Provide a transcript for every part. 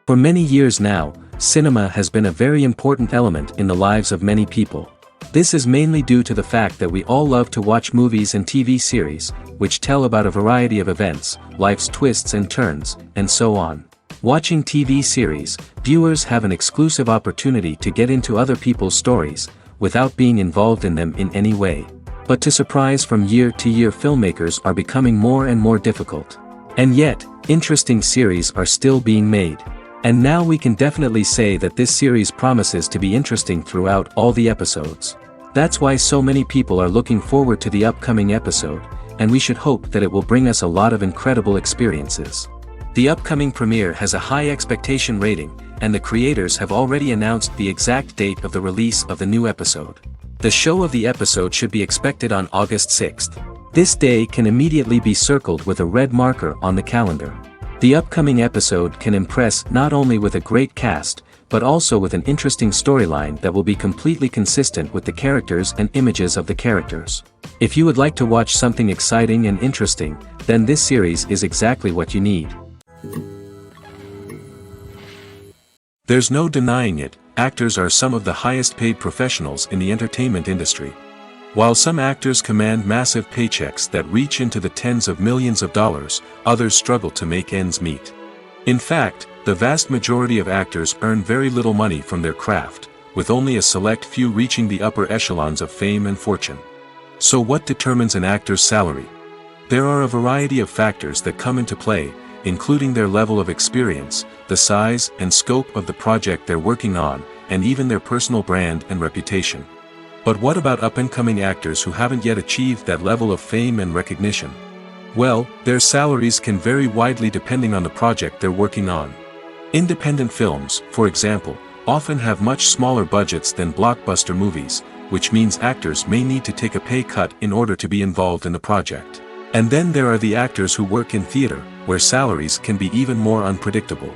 For many years now, cinema has been a very important element in the lives of many people. This is mainly due to the fact that we all love to watch movies and TV series, which tell about a variety of events, life's twists and turns, and so on. Watching TV series, viewers have an exclusive opportunity to get into other people's stories, without being involved in them in any way. But to surprise from year to year, filmmakers are becoming more and more difficult. And yet, interesting series are still being made. And now we can definitely say that this series promises to be interesting throughout all the episodes. That's why so many people are looking forward to the upcoming episode, and we should hope that it will bring us a lot of incredible experiences. The upcoming premiere has a high expectation rating, and the creators have already announced the exact date of the release of the new episode. The show of the episode should be expected on August 6th. This day can immediately be circled with a red marker on the calendar. The upcoming episode can impress not only with a great cast, but also with an interesting storyline that will be completely consistent with the characters and images of the characters. If you would like to watch something exciting and interesting, then this series is exactly what you need. There's no denying it, actors are some of the highest paid professionals in the entertainment industry. While some actors command massive paychecks that reach into the tens of millions of dollars, others struggle to make ends meet. In fact, the vast majority of actors earn very little money from their craft, with only a select few reaching the upper echelons of fame and fortune. So what determines an actor's salary? There are a variety of factors that come into play, including their level of experience, the size and scope of the project they're working on, and even their personal brand and reputation. But what about up-and-coming actors who haven't yet achieved that level of fame and recognition? Well, their salaries can vary widely depending on the project they're working on. Independent films, for example, often have much smaller budgets than blockbuster movies, which means actors may need to take a pay cut in order to be involved in the project. And then there are the actors who work in theater, where salaries can be even more unpredictable.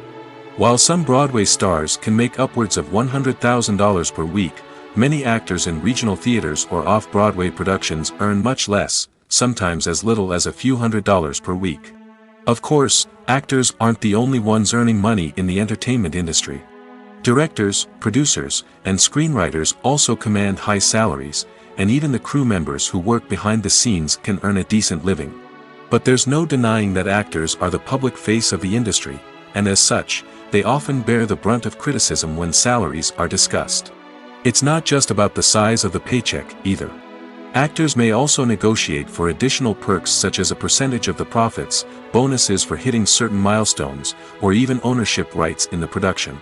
While some Broadway stars can make upwards of $100,000 per week, many actors in regional theaters or off-Broadway productions earn much less, sometimes as little as a few $100s per week. Of course, actors aren't the only ones earning money in the entertainment industry. Directors, producers, and screenwriters also command high salaries, and even the crew members who work behind the scenes can earn a decent living. But there's no denying that actors are the public face of the industry, and as such, they often bear the brunt of criticism when salaries are discussed. It's not just about the size of the paycheck, either. Actors may also negotiate for additional perks such as a percentage of the profits, bonuses for hitting certain milestones, or even ownership rights in the production.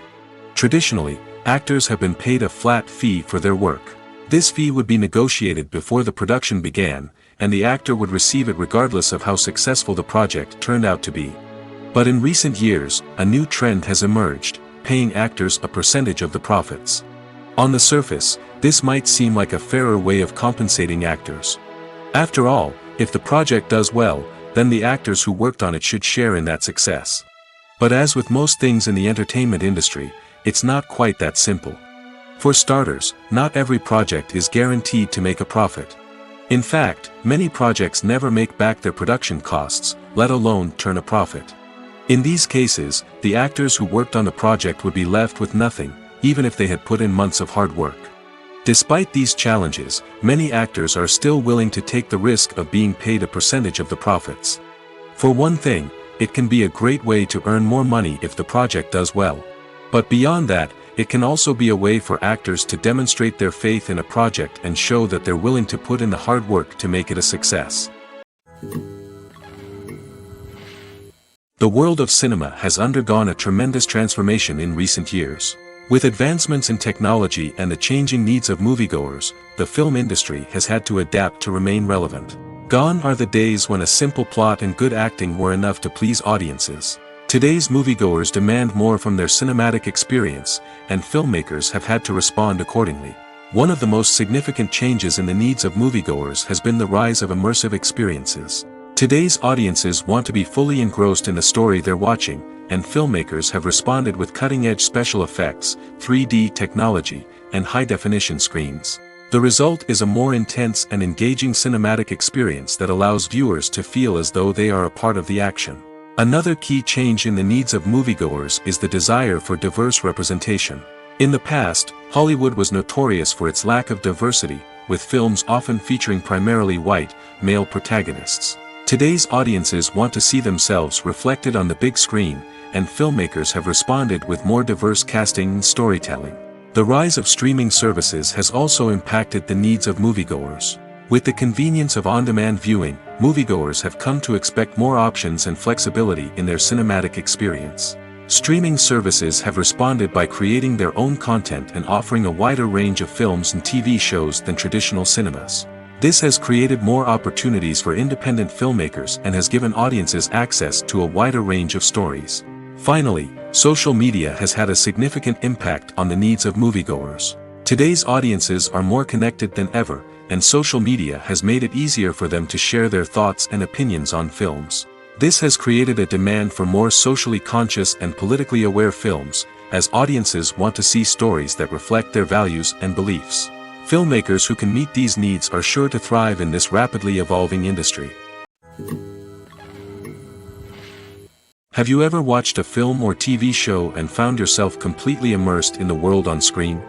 Traditionally, actors have been paid a flat fee for their work. This fee would be negotiated before the production began, and the actor would receive it regardless of how successful the project turned out to be. But in recent years, a new trend has emerged, paying actors a percentage of the profits. On the surface, this might seem like a fairer way of compensating actors. After all, if the project does well, then the actors who worked on it should share in that success. But as with most things in the entertainment industry, it's not quite that simple. For starters, not every project is guaranteed to make a profit. In fact, many projects never make back their production costs, let alone turn a profit. In these cases, the actors who worked on the project would be left with nothing, even if they had put in months of hard work. Despite these challenges, many actors are still willing to take the risk of being paid a percentage of the profits. For one thing, it can be a great way to earn more money if the project does well. But beyond that, it can also be a way for actors to demonstrate their faith in a project and show that they're willing to put in the hard work to make it a success. The world of cinema has undergone a tremendous transformation in recent years. With advancements in technology and the changing needs of moviegoers, the film industry has had to adapt to remain relevant. Gone are the days when a simple plot and good acting were enough to please audiences. Today's moviegoers demand more from their cinematic experience, and filmmakers have had to respond accordingly. One of the most significant changes in the needs of moviegoers has been the rise of immersive experiences. Today's audiences want to be fully engrossed in the story they're watching, and filmmakers have responded with cutting-edge special effects, 3D technology, and high-definition screens. The result is a more intense and engaging cinematic experience that allows viewers to feel as though they are a part of the action. Another key change in the needs of moviegoers is the desire for diverse representation. In the past, Hollywood was notorious for its lack of diversity, with films often featuring primarily white, male protagonists. Today's audiences want to see themselves reflected on the big screen, and filmmakers have responded with more diverse casting and storytelling. The rise of streaming services has also impacted the needs of moviegoers. With the convenience of on-demand viewing, moviegoers have come to expect more options and flexibility in their cinematic experience. Streaming services have responded by creating their own content and offering a wider range of films and TV shows than traditional cinemas. This has created more opportunities for independent filmmakers and has given audiences access to a wider range of stories. Finally, social media has had a significant impact on the needs of moviegoers. Today's audiences are more connected than ever, and social media has made it easier for them to share their thoughts and opinions on films. This has created a demand for more socially conscious and politically aware films, as audiences want to see stories that reflect their values and beliefs. Filmmakers who can meet these needs are sure to thrive in this rapidly evolving industry. Have you ever watched a film or TV show and found yourself completely immersed in the world on screen?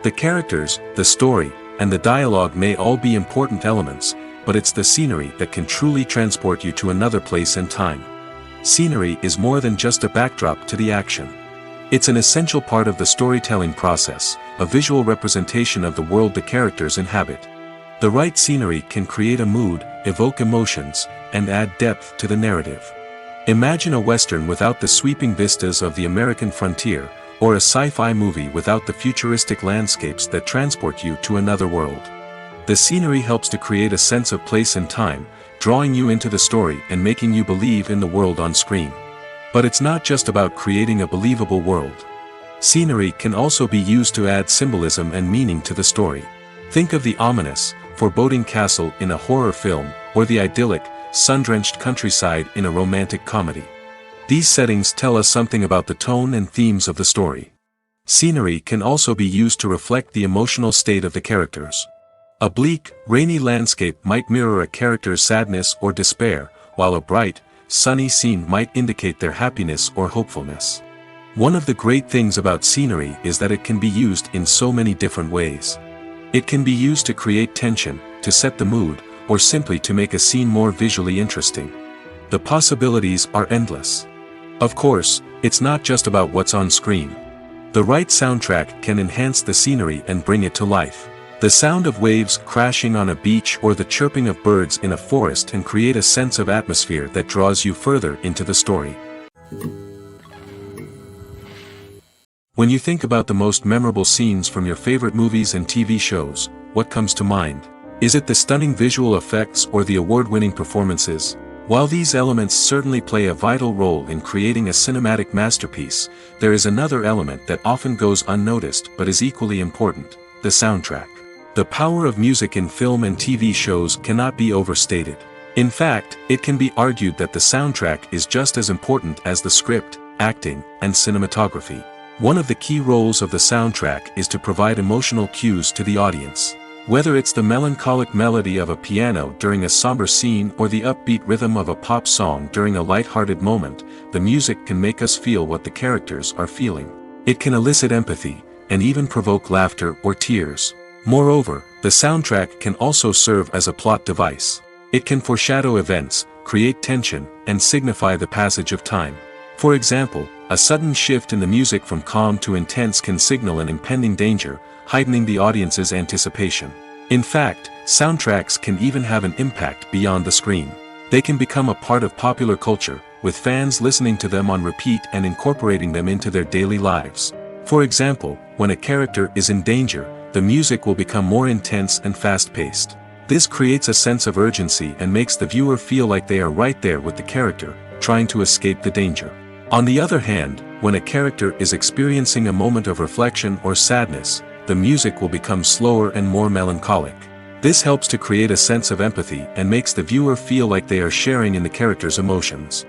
The characters, the story, and the dialogue may all be important elements, but it's the scenery that can truly transport you to another place and time. Scenery is more than just a backdrop to the action. It's an essential part of the storytelling process, a visual representation of the world the characters inhabit. The right scenery can create a mood, evoke emotions, and add depth to the narrative. Imagine a Western without the sweeping vistas of the American frontier, or a sci-fi movie without the futuristic landscapes that transport you to another world. The scenery helps to create a sense of place and time, drawing you into the story and making you believe in the world on screen. But it's not just about creating a believable world. Scenery can also be used to add symbolism and meaning to the story. Think of the ominous, foreboding castle in a horror film, or the idyllic, sun-drenched countryside in a romantic comedy. These settings tell us something about the tone and themes of the story. Scenery can also be used to reflect the emotional state of the characters. A bleak, rainy landscape might mirror a character's sadness or despair, while a bright, sunny scene might indicate their happiness or hopefulness. One of the great things about scenery is that it can be used in so many different ways. It can be used to create tension, to set the mood, or simply to make a scene more visually interesting. The possibilities are endless. Of course, it's not just about what's on screen. The right soundtrack can enhance the scenery and bring it to life. The sound of waves crashing on a beach or the chirping of birds in a forest can create a sense of atmosphere that draws you further into the story. When you think about the most memorable scenes from your favorite movies and TV shows, what comes to mind? Is it the stunning visual effects or the award-winning performances? While these elements certainly play a vital role in creating a cinematic masterpiece, there is another element that often goes unnoticed but is equally important: the soundtrack. The power of music in film and TV shows cannot be overstated. In fact, it can be argued that the soundtrack is just as important as the script, acting, and cinematography. One of the key roles of the soundtrack is to provide emotional cues to the audience. Whether it's the melancholic melody of a piano during a somber scene or the upbeat rhythm of a pop song during a light-hearted moment, the music can make us feel what the characters are feeling. It can elicit empathy, and even provoke laughter or tears. Moreover, the soundtrack can also serve as a plot device. It can foreshadow events, create tension, and signify the passage of time. For example, a sudden shift in the music from calm to intense can signal an impending danger, heightening the audience's anticipation. In fact, soundtracks can even have an impact beyond the screen. They can become a part of popular culture, with fans listening to them on repeat and incorporating them into their daily lives. For example, when a character is in danger, the music will become more intense and fast-paced. This creates a sense of urgency and makes the viewer feel like they are right there with the character, trying to escape the danger. On the other hand, when a character is experiencing a moment of reflection or sadness, the music will become slower and more melancholic. This helps to create a sense of empathy and makes the viewer feel like they are sharing in the character's emotions.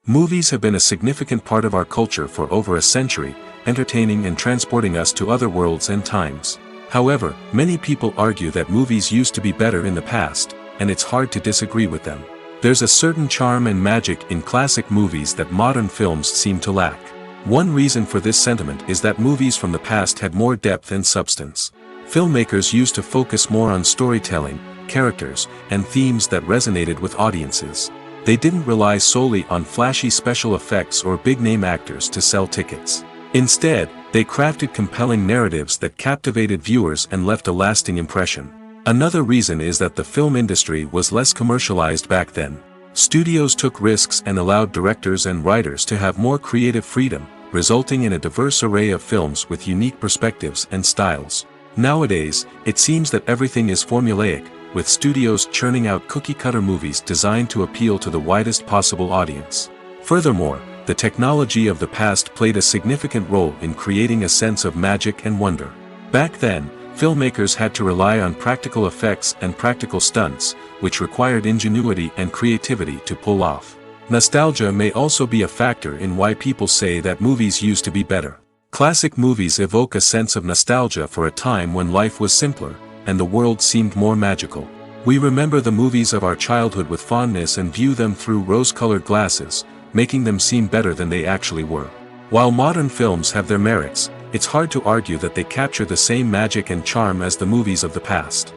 Movies have been a significant part of our culture for over a century, entertaining and transporting us to other worlds and times. However, many people argue that movies used to be better in the past, and it's hard to disagree with them. There's a certain charm and magic in classic movies that modern films seem to lack. One reason for this sentiment is that movies from the past had more depth and substance. Filmmakers used to focus more on storytelling, characters, and themes that resonated with audiences. They didn't rely solely on flashy special effects or big-name actors to sell tickets. Instead, they crafted compelling narratives that captivated viewers and left a lasting impression. Another reason is that the film industry was less commercialized back then. Studios took risks and allowed directors and writers to have more creative freedom, resulting in a diverse array of films with unique perspectives and styles. Nowadays, it seems that everything is formulaic, with studios churning out cookie-cutter movies designed to appeal to the widest possible audience. Furthermore, the technology of the past played a significant role in creating a sense of magic and wonder. Back then, filmmakers had to rely on practical effects and practical stunts, which required ingenuity and creativity to pull off. Nostalgia may also be a factor in why people say that movies used to be better. Classic movies evoke a sense of nostalgia for a time when life was simpler, and the world seemed more magical. We remember the movies of our childhood with fondness and view them through rose-colored glasses, making them seem better than they actually were. While modern films have their merits, it's hard to argue that they capture the same magic and charm as the movies of the past.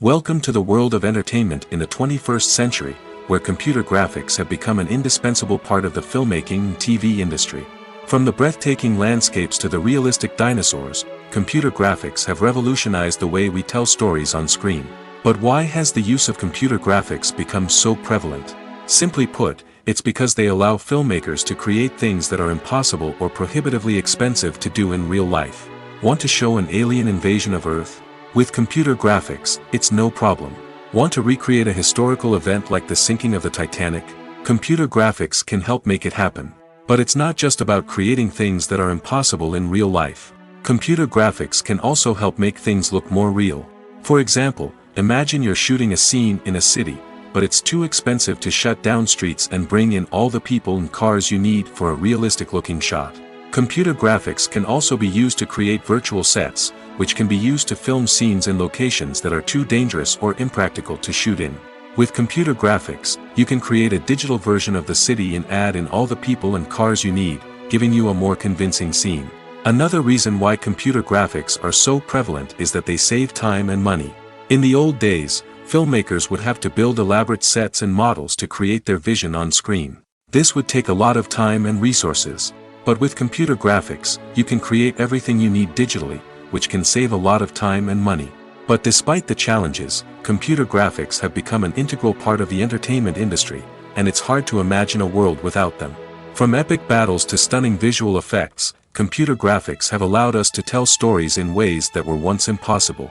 Welcome to the world of entertainment in the 21st century, where computer graphics have become an indispensable part of the filmmaking and TV industry. From the breathtaking landscapes to the realistic dinosaurs, computer graphics have revolutionized the way we tell stories on screen. But why has the use of computer graphics become so prevalent? Simply put, it's because they allow filmmakers to create things that are impossible or prohibitively expensive to do in real life. Want to show an alien invasion of Earth? With computer graphics, it's no problem. Want to recreate a historical event like the sinking of the Titanic? Computer graphics can help make it happen. But it's not just about creating things that are impossible in real life. Computer graphics can also help make things look more real. For example, imagine you're shooting a scene in a city, but it's too expensive to shut down streets and bring in all the people and cars you need for a realistic-looking shot. Computer graphics can also be used to create virtual sets, which can be used to film scenes in locations that are too dangerous or impractical to shoot in. With computer graphics, you can create a digital version of the city and add in all the people and cars you need, giving you a more convincing scene. Another reason why computer graphics are so prevalent is that they save time and money. In the old days, filmmakers would have to build elaborate sets and models to create their vision on screen. This would take a lot of time and resources. But with computer graphics, you can create everything you need digitally, which can save a lot of time and money. But despite the challenges, computer graphics have become an integral part of the entertainment industry, and it's hard to imagine a world without them. From epic battles to stunning visual effects, computer graphics have allowed us to tell stories in ways that were once impossible.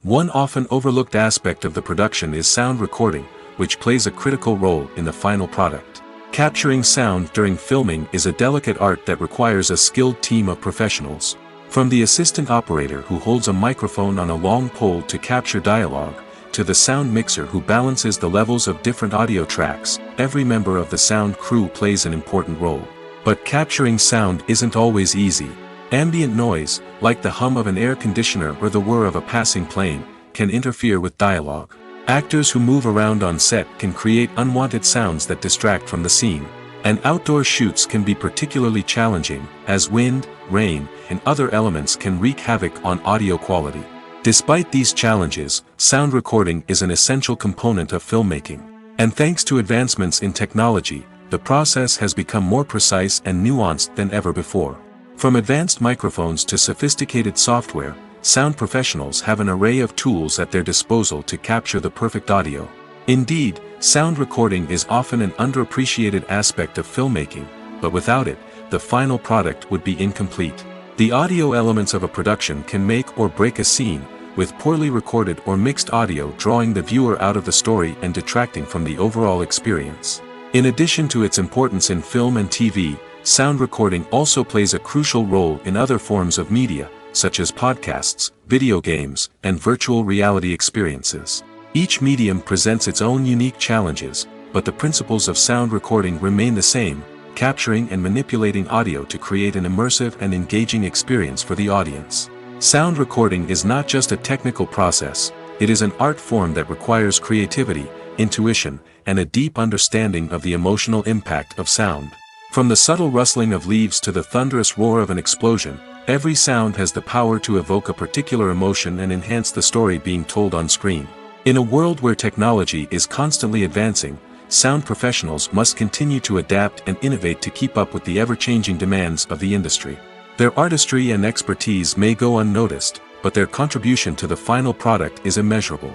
One often overlooked aspect of the production is sound recording, which plays a critical role in the final product. Capturing sound during filming is a delicate art that requires a skilled team of professionals. From the assistant operator who holds a microphone on a long pole to capture dialogue, to the sound mixer who balances the levels of different audio tracks, every member of the sound crew plays an important role. But capturing sound isn't always easy. Ambient noise, like the hum of an air conditioner or the whir of a passing plane, can interfere with dialogue. Actors who move around on set can create unwanted sounds that distract from the scene. And outdoor shoots can be particularly challenging, as wind, rain, and other elements can wreak havoc on audio quality. Despite these challenges, sound recording is an essential component of filmmaking. And thanks to advancements in technology, the process has become more precise and nuanced than ever before. From advanced microphones to sophisticated software, sound professionals have an array of tools at their disposal to capture the perfect audio. Indeed, sound recording is often an underappreciated aspect of filmmaking, but without it, the final product would be incomplete. The audio elements of a production can make or break a scene, with poorly recorded or mixed audio drawing the viewer out of the story and detracting from the overall experience. In addition to its importance in film and TV, sound recording also plays a crucial role in other forms of media, such as podcasts, video games, and virtual reality experiences. Each medium presents its own unique challenges, but the principles of sound recording remain the same, capturing and manipulating audio to create an immersive and engaging experience for the audience. Sound recording is not just a technical process, it is an art form that requires creativity, intuition, and a deep understanding of the emotional impact of sound. From the subtle rustling of leaves to the thunderous roar of an explosion, every sound has the power to evoke a particular emotion and enhance the story being told on screen. In a world where technology is constantly advancing, sound professionals must continue to adapt and innovate to keep up with the ever-changing demands of the industry. Their artistry and expertise may go unnoticed, but their contribution to the final product is immeasurable.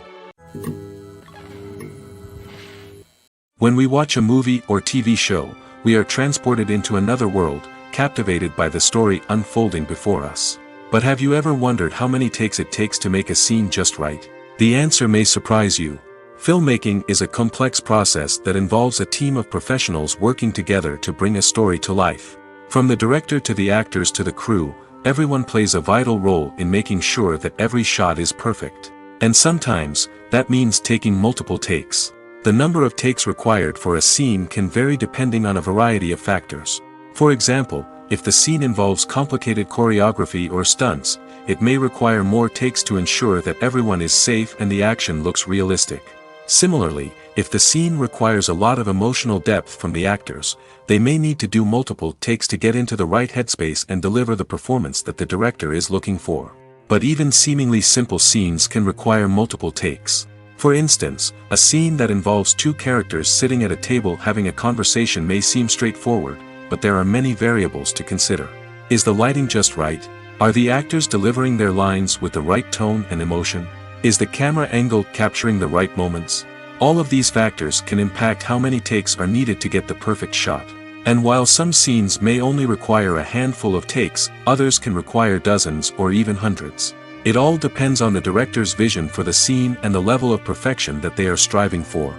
When we watch a movie or TV show, we are transported into another world, captivated by the story unfolding before us. But have you ever wondered how many takes it takes to make a scene just right? The answer may surprise you. Filmmaking is a complex process that involves a team of professionals working together to bring a story to life. From the director to the actors to the crew, everyone plays a vital role in making sure that every shot is perfect. And sometimes, that means taking multiple takes. The number of takes required for a scene can vary depending on a variety of factors. For example, if the scene involves complicated choreography or stunts, it may require more takes to ensure that everyone is safe and the action looks realistic. Similarly, if the scene requires a lot of emotional depth from the actors, they may need to do multiple takes to get into the right headspace and deliver the performance that the director is looking for. But even seemingly simple scenes can require multiple takes. For instance, a scene that involves two characters sitting at a table having a conversation may seem straightforward, but there are many variables to consider. Is the lighting just right? Are the actors delivering their lines with the right tone and emotion? Is the camera angle capturing the right moments? All of these factors can impact how many takes are needed to get the perfect shot. And while some scenes may only require a handful of takes, others can require dozens or even hundreds. It all depends on the director's vision for the scene and the level of perfection that they are striving for.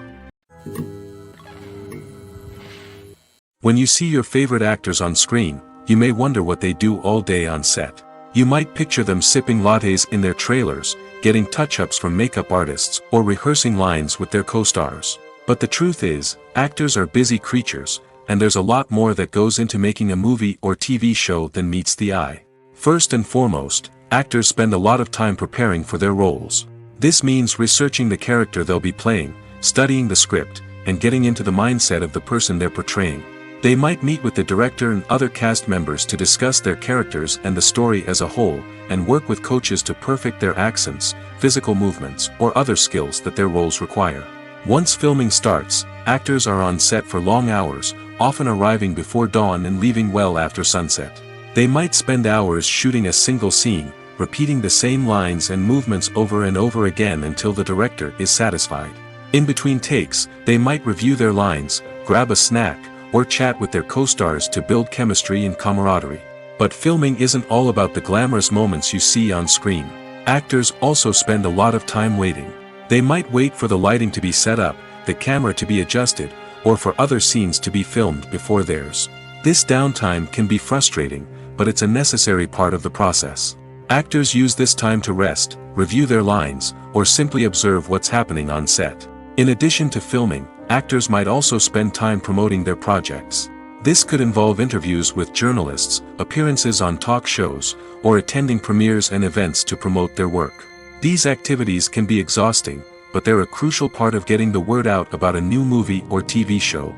When you see your favorite actors on screen, you may wonder what they do all day on set. You might picture them sipping lattes in their trailers, getting touch-ups from makeup artists, or rehearsing lines with their co-stars. But the truth is, actors are busy creatures, and there's a lot more that goes into making a movie or TV show than meets the eye. First and foremost, actors spend a lot of time preparing for their roles. This means researching the character they'll be playing, studying the script, and getting into the mindset of the person they're portraying. They might meet with the director and other cast members to discuss their characters and the story as a whole, and work with coaches to perfect their accents, physical movements, or other skills that their roles require. Once filming starts, actors are on set for long hours, often arriving before dawn and leaving well after sunset. They might spend hours shooting a single scene, repeating the same lines and movements over and over again until the director is satisfied. In between takes, they might review their lines, grab a snack, or chat with their co-stars to build chemistry and camaraderie. But filming isn't all about the glamorous moments you see on screen. Actors also spend a lot of time waiting. They might wait for the lighting to be set up, the camera to be adjusted, or for other scenes to be filmed before theirs. This downtime can be frustrating, but it's a necessary part of the process. Actors use this time to rest, review their lines, or simply observe what's happening on set. In addition to filming, actors might also spend time promoting their projects. This could involve interviews with journalists, appearances on talk shows, or attending premieres and events to promote their work. These activities can be exhausting, but they're a crucial part of getting the word out about a new movie or TV show.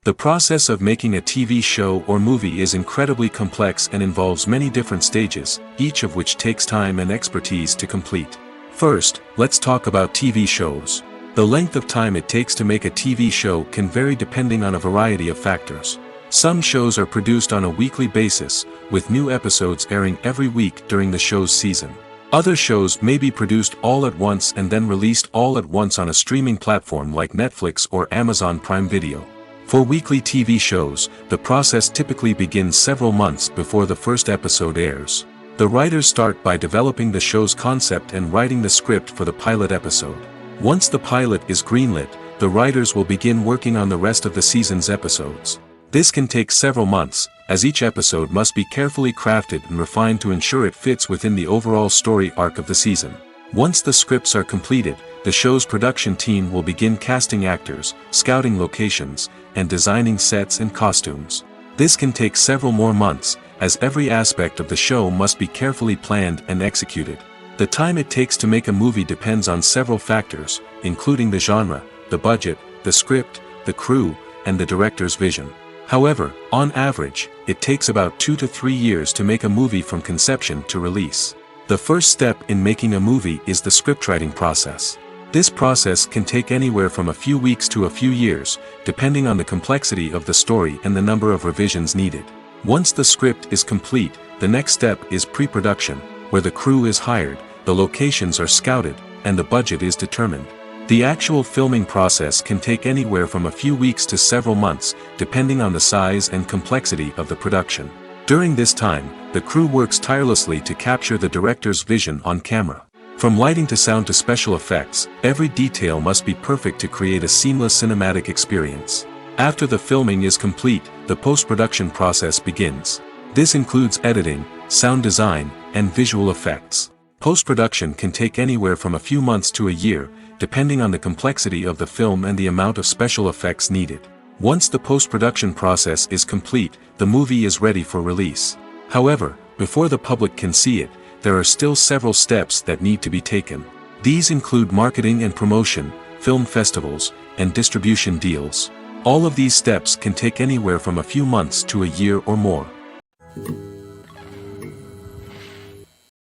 The process of making a TV show or movie is incredibly complex and involves many different stages, each of which takes time and expertise to complete. First, let's talk about TV shows. The length of time it takes to make a TV show can vary depending on a variety of factors. Some shows are produced on a weekly basis, with new episodes airing every week during the show's season. Other shows may be produced all at once and then released all at once on a streaming platform like Netflix or Amazon Prime Video. For weekly TV shows, the process typically begins several months before the first episode airs. The writers start by developing the show's concept and writing the script for the pilot episode. Once the pilot is greenlit, the writers will begin working on the rest of the season's episodes. This can take several months, as each episode must be carefully crafted and refined to ensure it fits within the overall story arc of the season. Once the scripts are completed, the show's production team will begin casting actors, scouting locations, and designing sets and costumes. This can take several more months, as every aspect of the show must be carefully planned and executed. The time it takes to make a movie depends on several factors, including the genre, the budget, the script, the crew, and the director's vision. However, on average, it takes about 2 to 3 years to make a movie from conception to release. The first step in making a movie is the scriptwriting process. This process can take anywhere from a few weeks to a few years, depending on the complexity of the story and the number of revisions needed. Once the script is complete, the next step is pre-production, where the crew is hired, the locations are scouted, and the budget is determined. The actual filming process can take anywhere from a few weeks to several months, depending on the size and complexity of the production. During this time, the crew works tirelessly to capture the director's vision on camera. From lighting to sound to special effects, every detail must be perfect to create a seamless cinematic experience. After the filming is complete, the post-production process begins. This includes editing, sound design, and visual effects. Post-production can take anywhere from a few months to a year, depending on the complexity of the film and the amount of special effects needed. Once the post-production process is complete, the movie is ready for release. However, before the public can see it, there are still several steps that need to be taken. These include marketing and promotion, film festivals, and distribution deals. All of these steps can take anywhere from a few months to a year or more.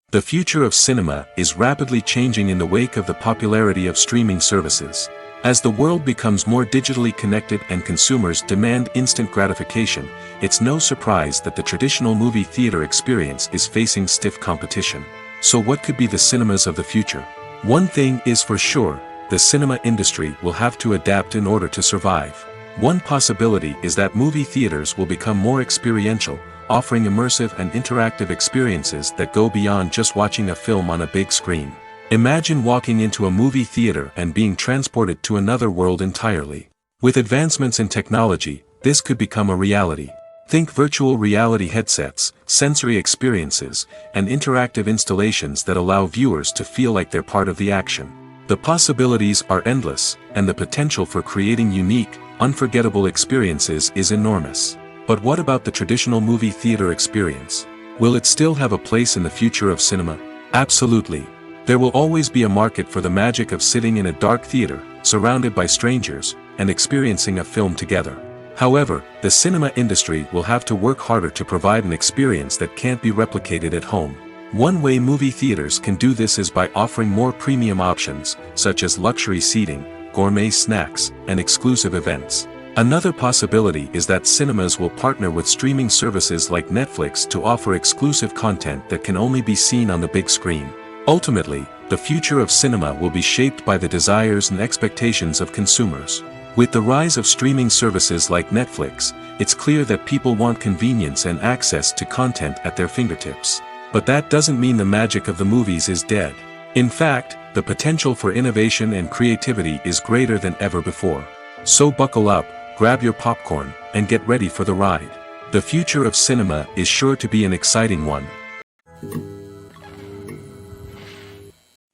The future of cinema is rapidly changing in the wake of the popularity of streaming services. As the world becomes more digitally connected and consumers demand instant gratification, it's no surprise that the traditional movie theater experience is facing stiff competition. So what could be the cinemas of the future? One thing is for sure, the cinema industry will have to adapt in order to survive. One possibility is that movie theaters will become more experiential, offering immersive and interactive experiences that go beyond just watching a film on a big screen. Imagine walking into a movie theater and being transported to another world entirely. With advancements in technology, this could become a reality. Think virtual reality headsets, sensory experiences, and interactive installations that allow viewers to feel like they're part of the action. The possibilities are endless, and the potential for creating unique, unforgettable experiences is enormous. But what about the traditional movie theater experience? Will it still have a place in the future of cinema? Absolutely. There will always be a market for the magic of sitting in a dark theater, surrounded by strangers, and experiencing a film together. However, the cinema industry will have to work harder to provide an experience that can't be replicated at home. One way movie theaters can do this is by offering more premium options, such as luxury seating, gourmet snacks, and exclusive events. Another possibility is that cinemas will partner with streaming services like Netflix to offer exclusive content that can only be seen on the big screen. Ultimately, the future of cinema will be shaped by the desires and expectations of consumers. With the rise of streaming services like Netflix, it's clear that people want convenience and access to content at their fingertips. But that doesn't mean the magic of the movies is dead. In fact, the potential for innovation and creativity is greater than ever before. So buckle up, grab your popcorn, and get ready for the ride. The future of cinema is sure to be an exciting one.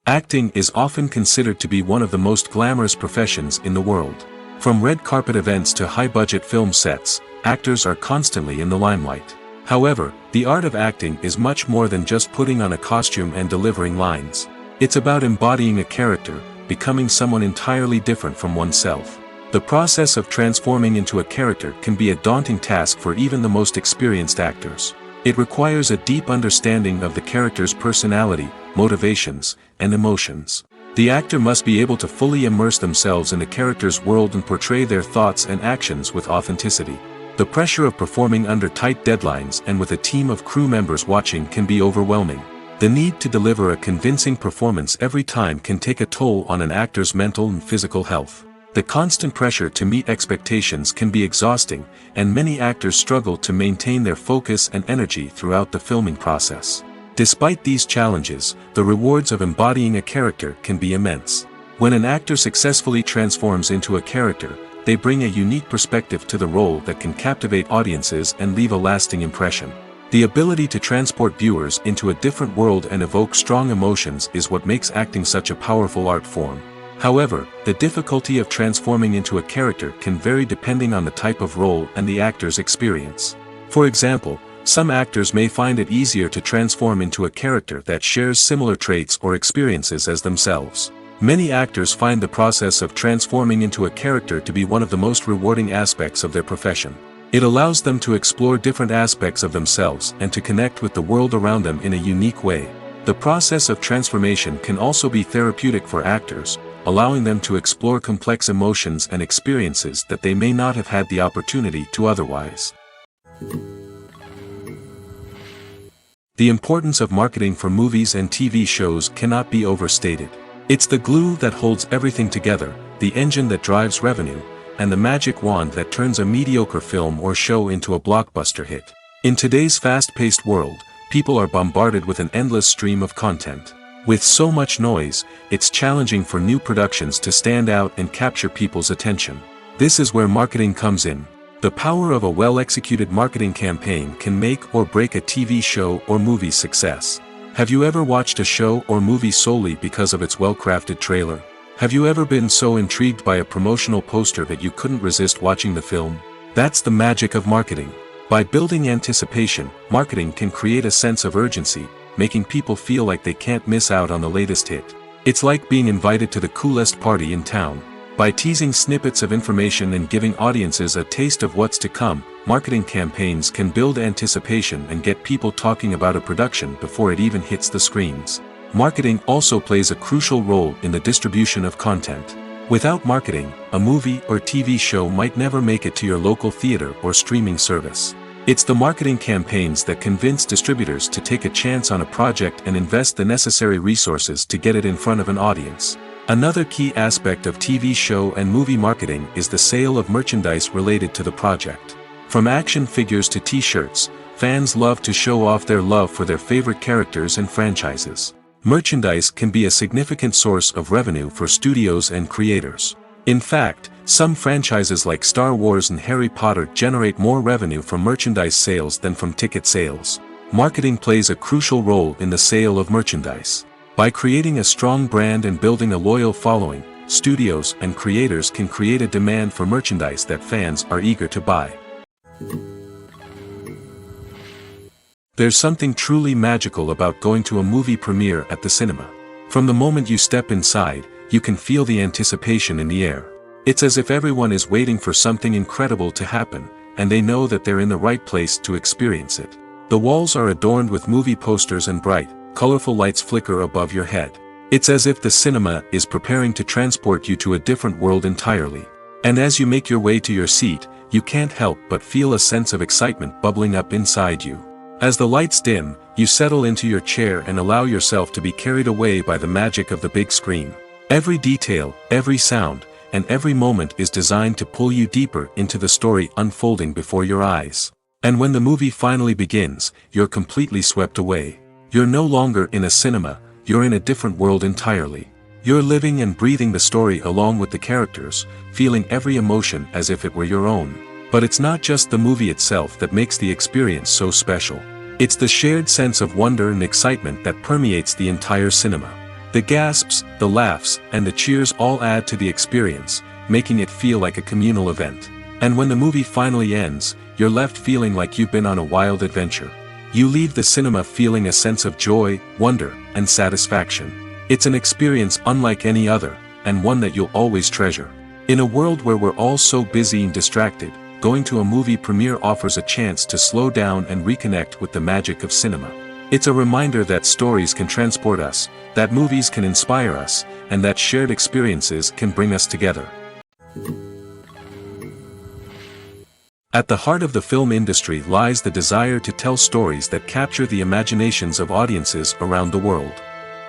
Acting is often considered to be one of the most glamorous professions in the world. From red carpet events to high-budget film sets, actors are constantly in the limelight. However, the art of acting is much more than just putting on a costume and delivering lines. It's about embodying a character, becoming someone entirely different from oneself. The process of transforming into a character can be a daunting task for even the most experienced actors. It requires a deep understanding of the character's personality, motivations, and emotions. The actor must be able to fully immerse themselves in the character's world and portray their thoughts and actions with authenticity. The pressure of performing under tight deadlines and with a team of crew members watching can be overwhelming. The need to deliver a convincing performance every time can take a toll on an actor's mental and physical health. The constant pressure to meet expectations can be exhausting, and many actors struggle to maintain their focus and energy throughout the filming process. Despite these challenges, the rewards of embodying a character can be immense. When an actor successfully transforms into a character, they bring a unique perspective to the role that can captivate audiences and leave a lasting impression. The ability to transport viewers into a different world and evoke strong emotions is what makes acting such a powerful art form. However, the difficulty of transforming into a character can vary depending on the type of role and the actor's experience. For example, Some actors may find it easier to transform into a character that shares similar traits or experiences as themselves. Many actors find the process of transforming into a character to be one of the most rewarding aspects of their profession. It allows them to explore different aspects of themselves and to connect with the world around them in a unique way. The process of transformation can also be therapeutic for actors, allowing them to explore complex emotions and experiences that they may not have had the opportunity to otherwise. The importance of marketing for movies and TV shows cannot be overstated. It's the glue that holds everything together, the engine that drives revenue, and the magic wand that turns a mediocre film or show into a blockbuster hit. In today's fast-paced world, people are bombarded with an endless stream of content. With so much noise, it's challenging for new productions to stand out and capture people's attention. This is where marketing comes in. The power of a well-executed marketing campaign can make or break a TV show or movie's success. Have you ever watched a show or movie solely because of its well-crafted trailer? Have you ever been so intrigued by a promotional poster that you couldn't resist watching the film? That's the magic of marketing. By building anticipation, marketing can create a sense of urgency, making people feel like they can't miss out on the latest hit. It's like being invited to the coolest party in town. By teasing snippets of information and giving audiences a taste of what's to come, marketing campaigns can build anticipation and get people talking about a production before it even hits the screens. Marketing also plays a crucial role in the distribution of content. Without marketing, a movie or TV show might never make it to your local theater or streaming service. It's the marketing campaigns that convince distributors to take a chance on a project and invest the necessary resources to get it in front of an audience. Another key aspect of TV show and movie marketing is the sale of merchandise related to the project. From action figures to t-shirts, fans love to show off their love for their favorite characters and franchises. Merchandise can be a significant source of revenue for studios and creators. In fact, some franchises like Star Wars and Harry Potter generate more revenue from merchandise sales than from ticket sales. Marketing plays a crucial role in the sale of merchandise. By creating a strong brand and building a loyal following, studios and creators can create a demand for merchandise that fans are eager to buy. There's something truly magical about going to a movie premiere at the cinema. From the moment you step inside, you can feel the anticipation in the air. It's as if everyone is waiting for something incredible to happen, and they know that they're in the right place to experience it. The walls are adorned with movie posters and bright, colorful lights flicker above your head. It's as if the cinema is preparing to transport you to a different world entirely. And as you make your way to your seat, you can't help but feel a sense of excitement bubbling up inside you. As the lights dim, you settle into your chair and allow yourself to be carried away by the magic of the big screen. Every detail, every sound, and every moment is designed to pull you deeper into the story unfolding before your eyes. And when the movie finally begins, you're completely swept away. You're no longer in a cinema, you're in a different world entirely. You're living and breathing the story along with the characters, feeling every emotion as if it were your own. But it's not just the movie itself that makes the experience so special. It's the shared sense of wonder and excitement that permeates the entire cinema. The gasps, the laughs, and the cheers all add to the experience, making it feel like a communal event. And when the movie finally ends, you're left feeling like you've been on a wild adventure. You leave the cinema feeling a sense of joy, wonder, and satisfaction. It's an experience unlike any other, and one that you'll always treasure. In a world where we're all so busy and distracted, going to a movie premiere offers a chance to slow down and reconnect with the magic of cinema. It's a reminder that stories can transport us, that movies can inspire us, and that shared experiences can bring us together. At the heart of the film industry lies the desire to tell stories that capture the imaginations of audiences around the world.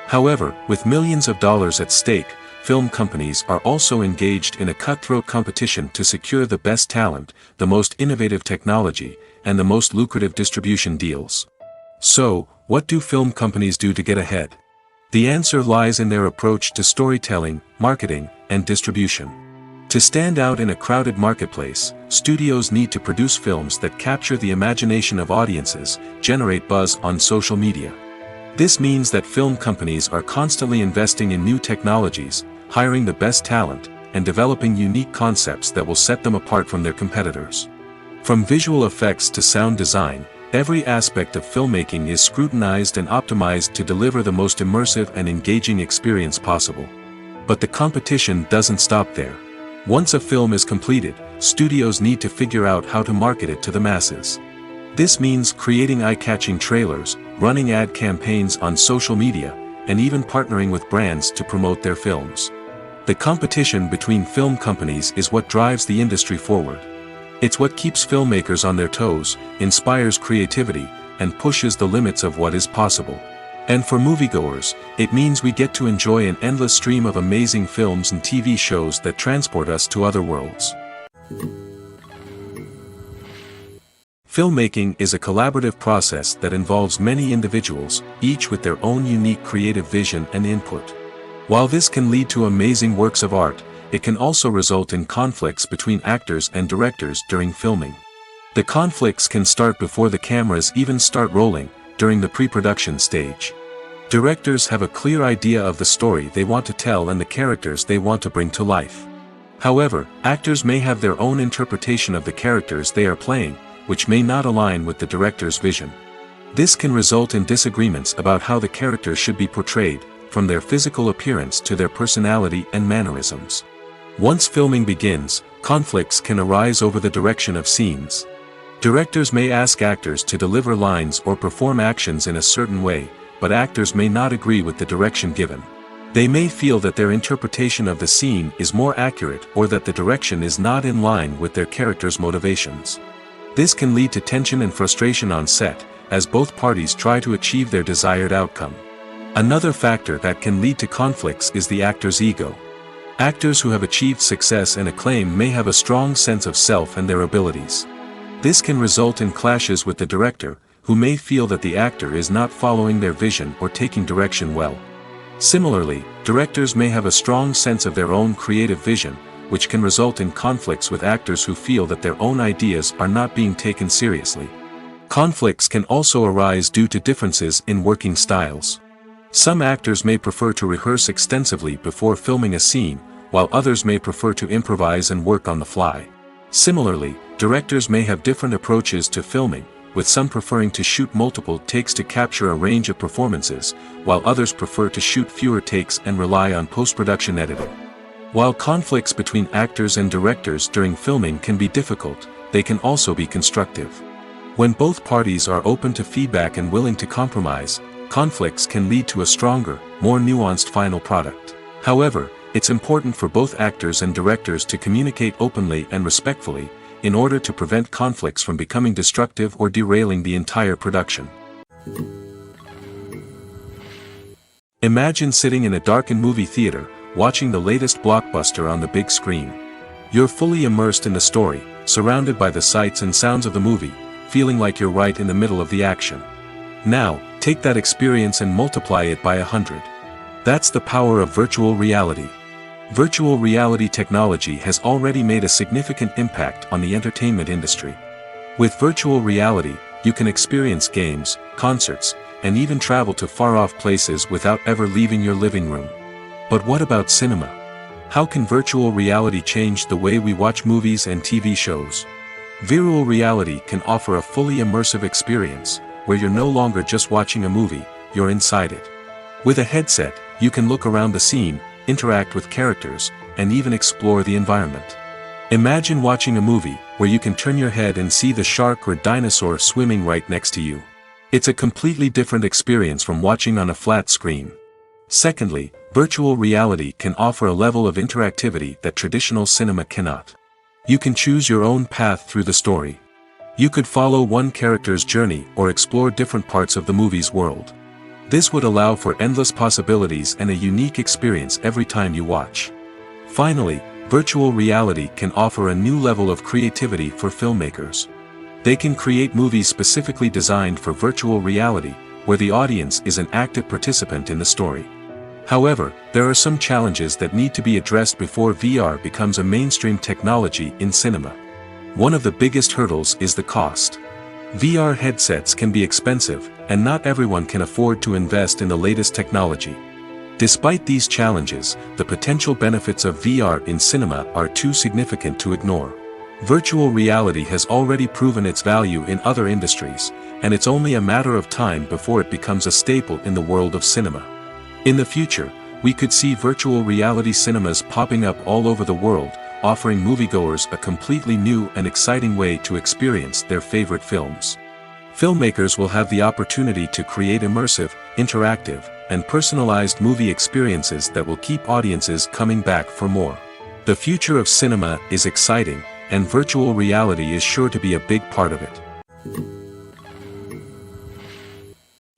However, with millions of dollars at stake, film companies are also engaged in a cutthroat competition to secure the best talent, the most innovative technology, and the most lucrative distribution deals. So, what do film companies do to get ahead? The answer lies in their approach to storytelling, marketing, and distribution. To stand out in a crowded marketplace, studios need to produce films that capture the imagination of audiences, generate buzz on social media. This means that film companies are constantly investing in new technologies, hiring the best talent, and developing unique concepts that will set them apart from their competitors. From visual effects to sound design, Every aspect of filmmaking is scrutinized and optimized to deliver the most immersive and engaging experience possible. But the competition doesn't stop there. Once a film is completed, studios need to figure out how to market it to the masses. This means creating eye-catching trailers, running ad campaigns on social media, and even partnering with brands to promote their films. The competition between film companies is what drives the industry forward. It's what keeps filmmakers on their toes, inspires creativity, and pushes the limits of what is possible. And for moviegoers, it means we get to enjoy an endless stream of amazing films and TV shows that transport us to other worlds. Filmmaking is a collaborative process that involves many individuals, each with their own unique creative vision and input. While this can lead to amazing works of art, it can also result in conflicts between actors and directors during filming. The conflicts can start before the cameras even start rolling, during the pre-production stage. Directors have a clear idea of the story they want to tell and the characters they want to bring to life. However, actors may have their own interpretation of the characters they are playing, which may not align with the director's vision. This can result in disagreements about how the characters should be portrayed, from their physical appearance to their personality and mannerisms. Once filming begins, conflicts can arise over the direction of scenes. Directors may ask actors to deliver lines or perform actions in a certain way, but actors may not agree with the direction given. They may feel that their interpretation of the scene is more accurate or that the direction is not in line with their character's motivations. This can lead to tension and frustration on set, as both parties try to achieve their desired outcome. Another factor that can lead to conflicts is the actor's ego. Actors who have achieved success and acclaim may have a strong sense of self and their abilities. This can result in clashes with the director, who may feel that the actor is not following their vision or taking direction well. Similarly, directors may have a strong sense of their own creative vision, which can result in conflicts with actors who feel that their own ideas are not being taken seriously. Conflicts can also arise due to differences in working styles. Some actors may prefer to rehearse extensively before filming a scene, while others may prefer to improvise and work on the fly. Similarly, directors may have different approaches to filming, with some preferring to shoot multiple takes to capture a range of performances, while others prefer to shoot fewer takes and rely on post-production editing. While conflicts between actors and directors during filming can be difficult, they can also be constructive. When both parties are open to feedback and willing to compromise, conflicts can lead to a stronger, more nuanced final product. However, it's important for both actors and directors to communicate openly and respectfully, in order to prevent conflicts from becoming destructive or derailing the entire production. Imagine sitting in a darkened movie theater, watching the latest blockbuster on the big screen. You're fully immersed in the story, surrounded by the sights and sounds of the movie, feeling like you're right in the middle of the action. Now, take that experience and multiply it by 100. That's the power of virtual reality. Virtual reality technology has already made a significant impact on the entertainment industry. With virtual reality, you can experience games, concerts, and even travel to far-off places without ever leaving your living room. But what about cinema? How can virtual reality change the way we watch movies and TV shows? Virtual reality can offer a fully immersive experience, where you're no longer just watching a movie, you're inside it. With a headset, you can look around the scene, interact with characters, and even explore the environment. Imagine watching a movie, where you can turn your head and see the shark or dinosaur swimming right next to you. It's a completely different experience from watching on a flat screen. Secondly, virtual reality can offer a level of interactivity that traditional cinema cannot. You can choose your own path through the story. You could follow one character's journey or explore different parts of the movie's world. This would allow for endless possibilities and a unique experience every time you watch. Finally, virtual reality can offer a new level of creativity for filmmakers. They can create movies specifically designed for virtual reality, where the audience is an active participant in the story. However, there are some challenges that need to be addressed before VR becomes a mainstream technology in cinema. One of the biggest hurdles is the cost. VR headsets can be expensive, and not everyone can afford to invest in the latest technology. Despite these challenges, the potential benefits of VR in cinema are too significant to ignore. Virtual reality has already proven its value in other industries, and it's only a matter of time before it becomes a staple in the world of cinema. In the future, we could see virtual reality cinemas popping up all over the world, offering moviegoers a completely new and exciting way to experience their favorite films. Filmmakers will have the opportunity to create immersive, interactive, and personalized movie experiences that will keep audiences coming back for more. The future of cinema is exciting, and virtual reality is sure to be a big part of it.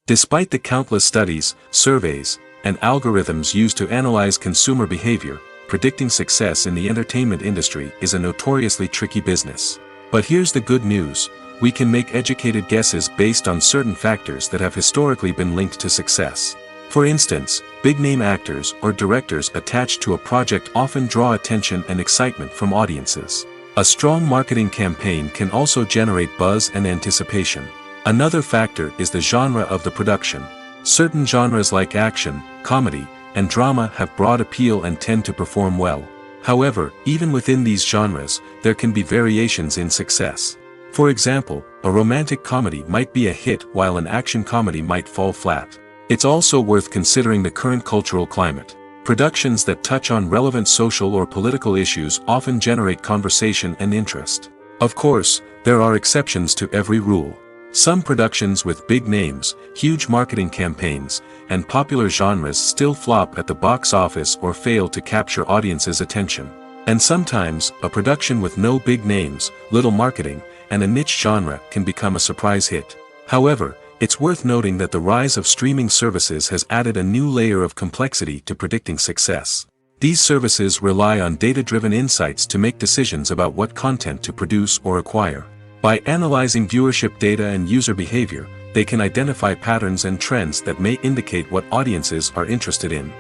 Despite the countless studies, surveys, and algorithms used to analyze consumer behavior, predicting success in the entertainment industry is a notoriously tricky business. But here's the good news: we can make educated guesses based on certain factors that have historically been linked to success. For instance, big-name actors or directors attached to a project often draw attention and excitement from audiences. A strong marketing campaign can also generate buzz and anticipation. Another factor is the genre of the production. Certain genres like action, comedy, and drama have broad appeal and tend to perform well. However, even within these genres, there can be variations in success. For example, a romantic comedy might be a hit while an action comedy might fall flat. It's also worth considering the current cultural climate. Productions that touch on relevant social or political issues often generate conversation and interest. Of course, there are exceptions to every rule. Some productions with big names, huge marketing campaigns, and popular genres still flop at the box office or fail to capture audiences' attention. And sometimes, a production with no big names, little marketing, and a niche genre can become a surprise hit. However, it's worth noting that the rise of streaming services has added a new layer of complexity to predicting success. These services rely on data-driven insights to make decisions about what content to produce or acquire. By analyzing viewership data and user behavior, they can identify patterns and trends that may indicate what audiences are interested in.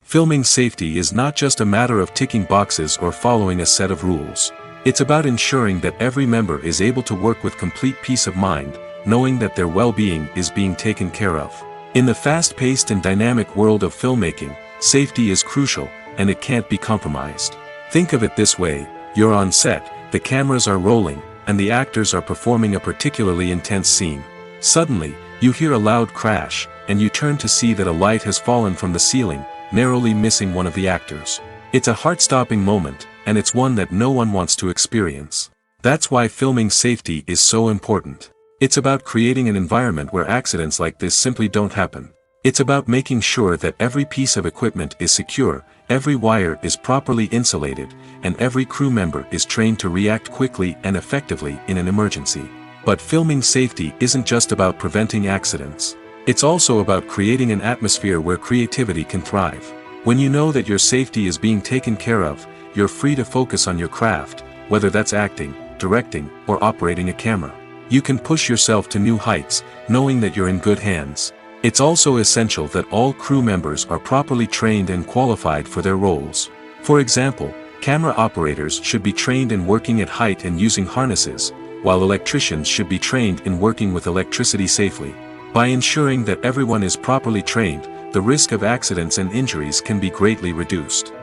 Filming safety is not just a matter of ticking boxes or following a set of rules. It's about ensuring that every member is able to work with complete peace of mind, knowing that their well-being is being taken care of. In the fast-paced and dynamic world of filmmaking, safety is crucial, and it can't be compromised. Think of it this way: you're on set, the cameras are rolling, and the actors are performing a particularly intense scene. Suddenly, you hear a loud crash, and you turn to see that a light has fallen from the ceiling, narrowly missing one of the actors. It's a heart-stopping moment, and it's one that no one wants to experience. That's why filming safety is so important. It's about creating an environment where accidents like this simply don't happen. It's about making sure that every piece of equipment is secure, every wire is properly insulated, and every crew member is trained to react quickly and effectively in an emergency. But filming safety isn't just about preventing accidents. It's also about creating an atmosphere where creativity can thrive. When you know that your safety is being taken care of, you're free to focus on your craft, whether that's acting, directing, or operating a camera. You can push yourself to new heights, knowing that you're in good hands. It's also essential that all crew members are properly trained and qualified for their roles. For example, camera operators should be trained in working at height and using harnesses, while electricians should be trained in working with electricity safely. By ensuring that everyone is properly trained, the risk of accidents and injuries can be greatly reduced.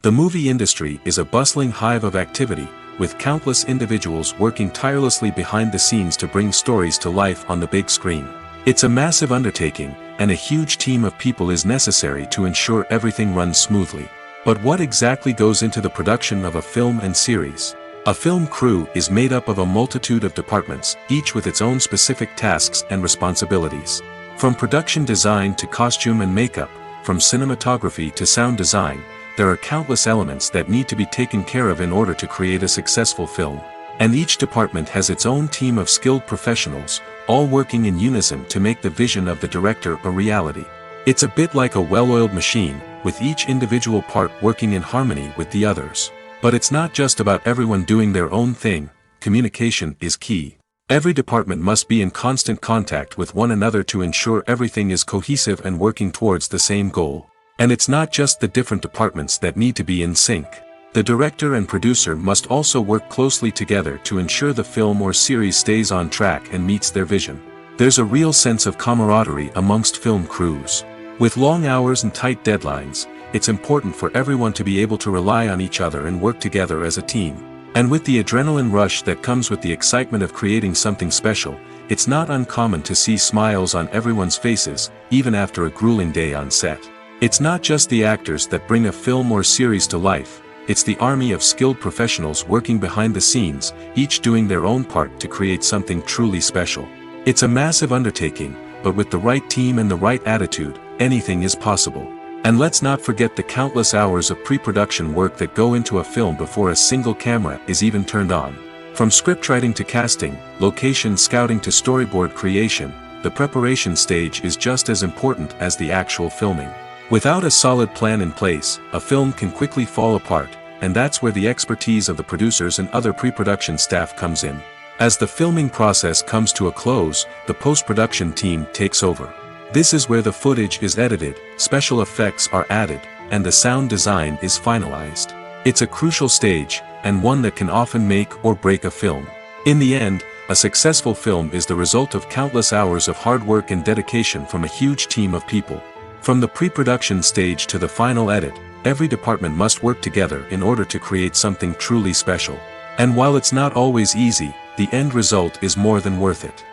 The movie industry is a bustling hive of activity, with countless individuals working tirelessly behind the scenes to bring stories to life on the big screen. It's a massive undertaking, and a huge team of people is necessary to ensure everything runs smoothly. But what exactly goes into the production of a film and series? A film crew is made up of a multitude of departments, each with its own specific tasks and responsibilities. From production design to costume and makeup, from cinematography to sound design, there are countless elements that need to be taken care of in order to create a successful film. And each department has its own team of skilled professionals, all working in unison to make the vision of the director a reality. It's a bit like a well-oiled machine, with each individual part working in harmony with the others. But it's not just about everyone doing their own thing. Communication is key. Every department must be in constant contact with one another to ensure everything is cohesive and working towards the same goal. And it's not just the different departments that need to be in sync. The director and producer must also work closely together to ensure the film or series stays on track and meets their vision. There's a real sense of camaraderie amongst film crews. With long hours and tight deadlines, it's important for everyone to be able to rely on each other and work together as a team. And with the adrenaline rush that comes with the excitement of creating something special, it's not uncommon to see smiles on everyone's faces, even after a grueling day on set. It's not just the actors that bring a film or series to life, it's the army of skilled professionals working behind the scenes, each doing their own part to create something truly special. It's a massive undertaking, but with the right team and the right attitude, anything is possible. And let's not forget the countless hours of pre-production work that go into a film before a single camera is even turned on. From scriptwriting to casting, location scouting to storyboard creation, the preparation stage is just as important as the actual filming. Without a solid plan in place, a film can quickly fall apart, and that's where the expertise of the producers and other pre-production staff comes in. As the filming process comes to a close, the post-production team takes over. This is where the footage is edited, special effects are added, and the sound design is finalized. It's a crucial stage, and one that can often make or break a film. In the end, a successful film is the result of countless hours of hard work and dedication from a huge team of people. From the pre-production stage to the final edit, every department must work together in order to create something truly special. And while it's not always easy, the end result is more than worth it.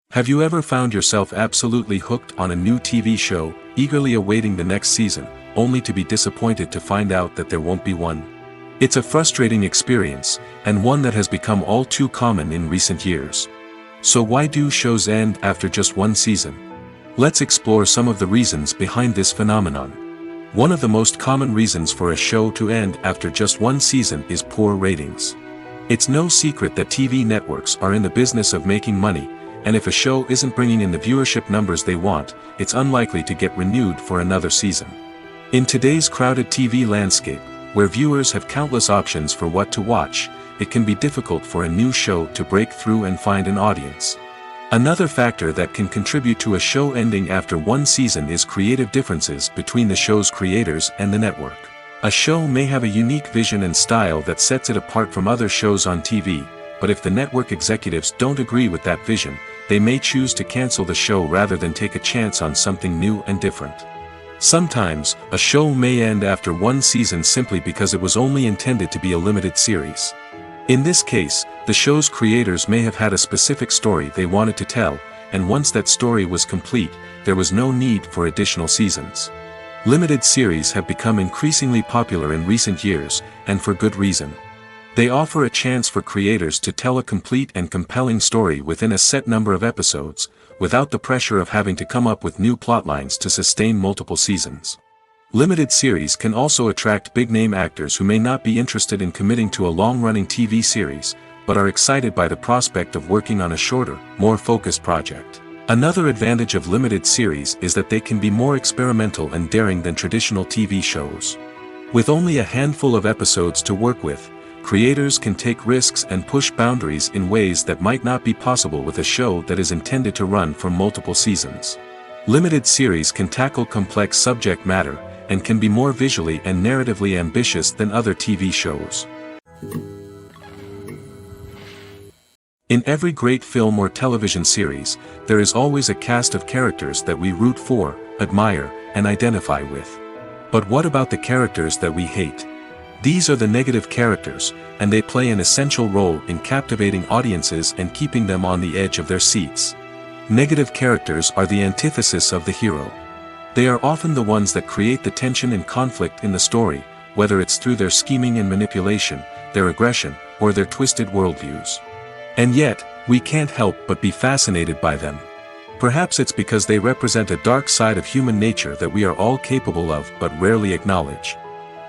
Have you ever found yourself absolutely hooked on a new TV show, eagerly awaiting the next season, only to be disappointed to find out that there won't be one? It's a frustrating experience, and one that has become all too common in recent years. So why do shows end after just one season? Let's explore some of the reasons behind this phenomenon. One of the most common reasons for a show to end after just one season is poor ratings. It's no secret that TV networks are in the business of making money, and if a show isn't bringing in the viewership numbers they want, it's unlikely to get renewed for another season. In today's crowded TV landscape, where viewers have countless options for what to watch, it can be difficult for a new show to break through and find an audience. Another factor that can contribute to a show ending after one season is creative differences between the show's creators and the network. A show may have a unique vision and style that sets it apart from other shows on TV, but if the network executives don't agree with that vision, they may choose to cancel the show rather than take a chance on something new and different. Sometimes, a show may end after one season simply because it was only intended to be a limited series. In this case, the show's creators may have had a specific story they wanted to tell, and once that story was complete, there was no need for additional seasons. Limited series have become increasingly popular in recent years, and for good reason. They offer a chance for creators to tell a complete and compelling story within a set number of episodes, without the pressure of having to come up with new plotlines to sustain multiple seasons. Limited series can also attract big-name actors who may not be interested in committing to a long-running TV series, but are excited by the prospect of working on a shorter, more focused project. Another advantage of limited series is that they can be more experimental and daring than traditional TV shows. With only a handful of episodes to work with, creators can take risks and push boundaries in ways that might not be possible with a show that is intended to run for multiple seasons. Limited series can tackle complex subject matter, and can be more visually and narratively ambitious than other TV shows. In every great film or television series, there is always a cast of characters that we root for, admire, and identify with. But what about the characters that we hate? These are the negative characters, and they play an essential role in captivating audiences and keeping them on the edge of their seats. Negative characters are the antithesis of the hero. They are often the ones that create the tension and conflict in the story, whether it's through their scheming and manipulation, their aggression, or their twisted worldviews. And yet, we can't help but be fascinated by them. Perhaps it's because they represent a dark side of human nature that we are all capable of but rarely acknowledge.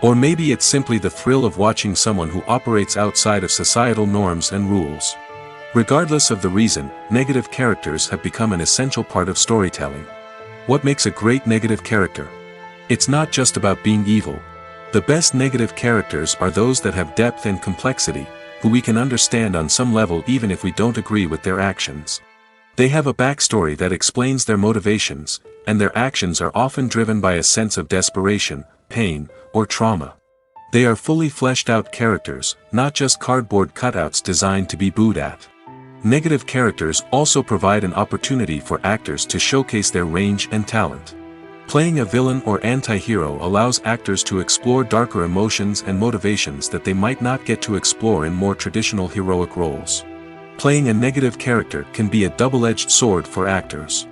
Or maybe it's simply the thrill of watching someone who operates outside of societal norms and rules. Regardless of the reason, negative characters have become an essential part of storytelling. What makes a great negative character? It's not just about being evil. The best negative characters are those that have depth and complexity, who we can understand on some level even if we don't agree with their actions. They have a backstory that explains their motivations, and their actions are often driven by a sense of desperation, pain, or trauma. They are fully fleshed out characters, not just cardboard cutouts designed to be booed at. Negative characters also provide an opportunity for actors to showcase their range and talent. Playing a villain or anti-hero allows actors to explore darker emotions and motivations that they might not get to explore in more traditional heroic roles. Playing a negative character can be a double-edged sword for actors.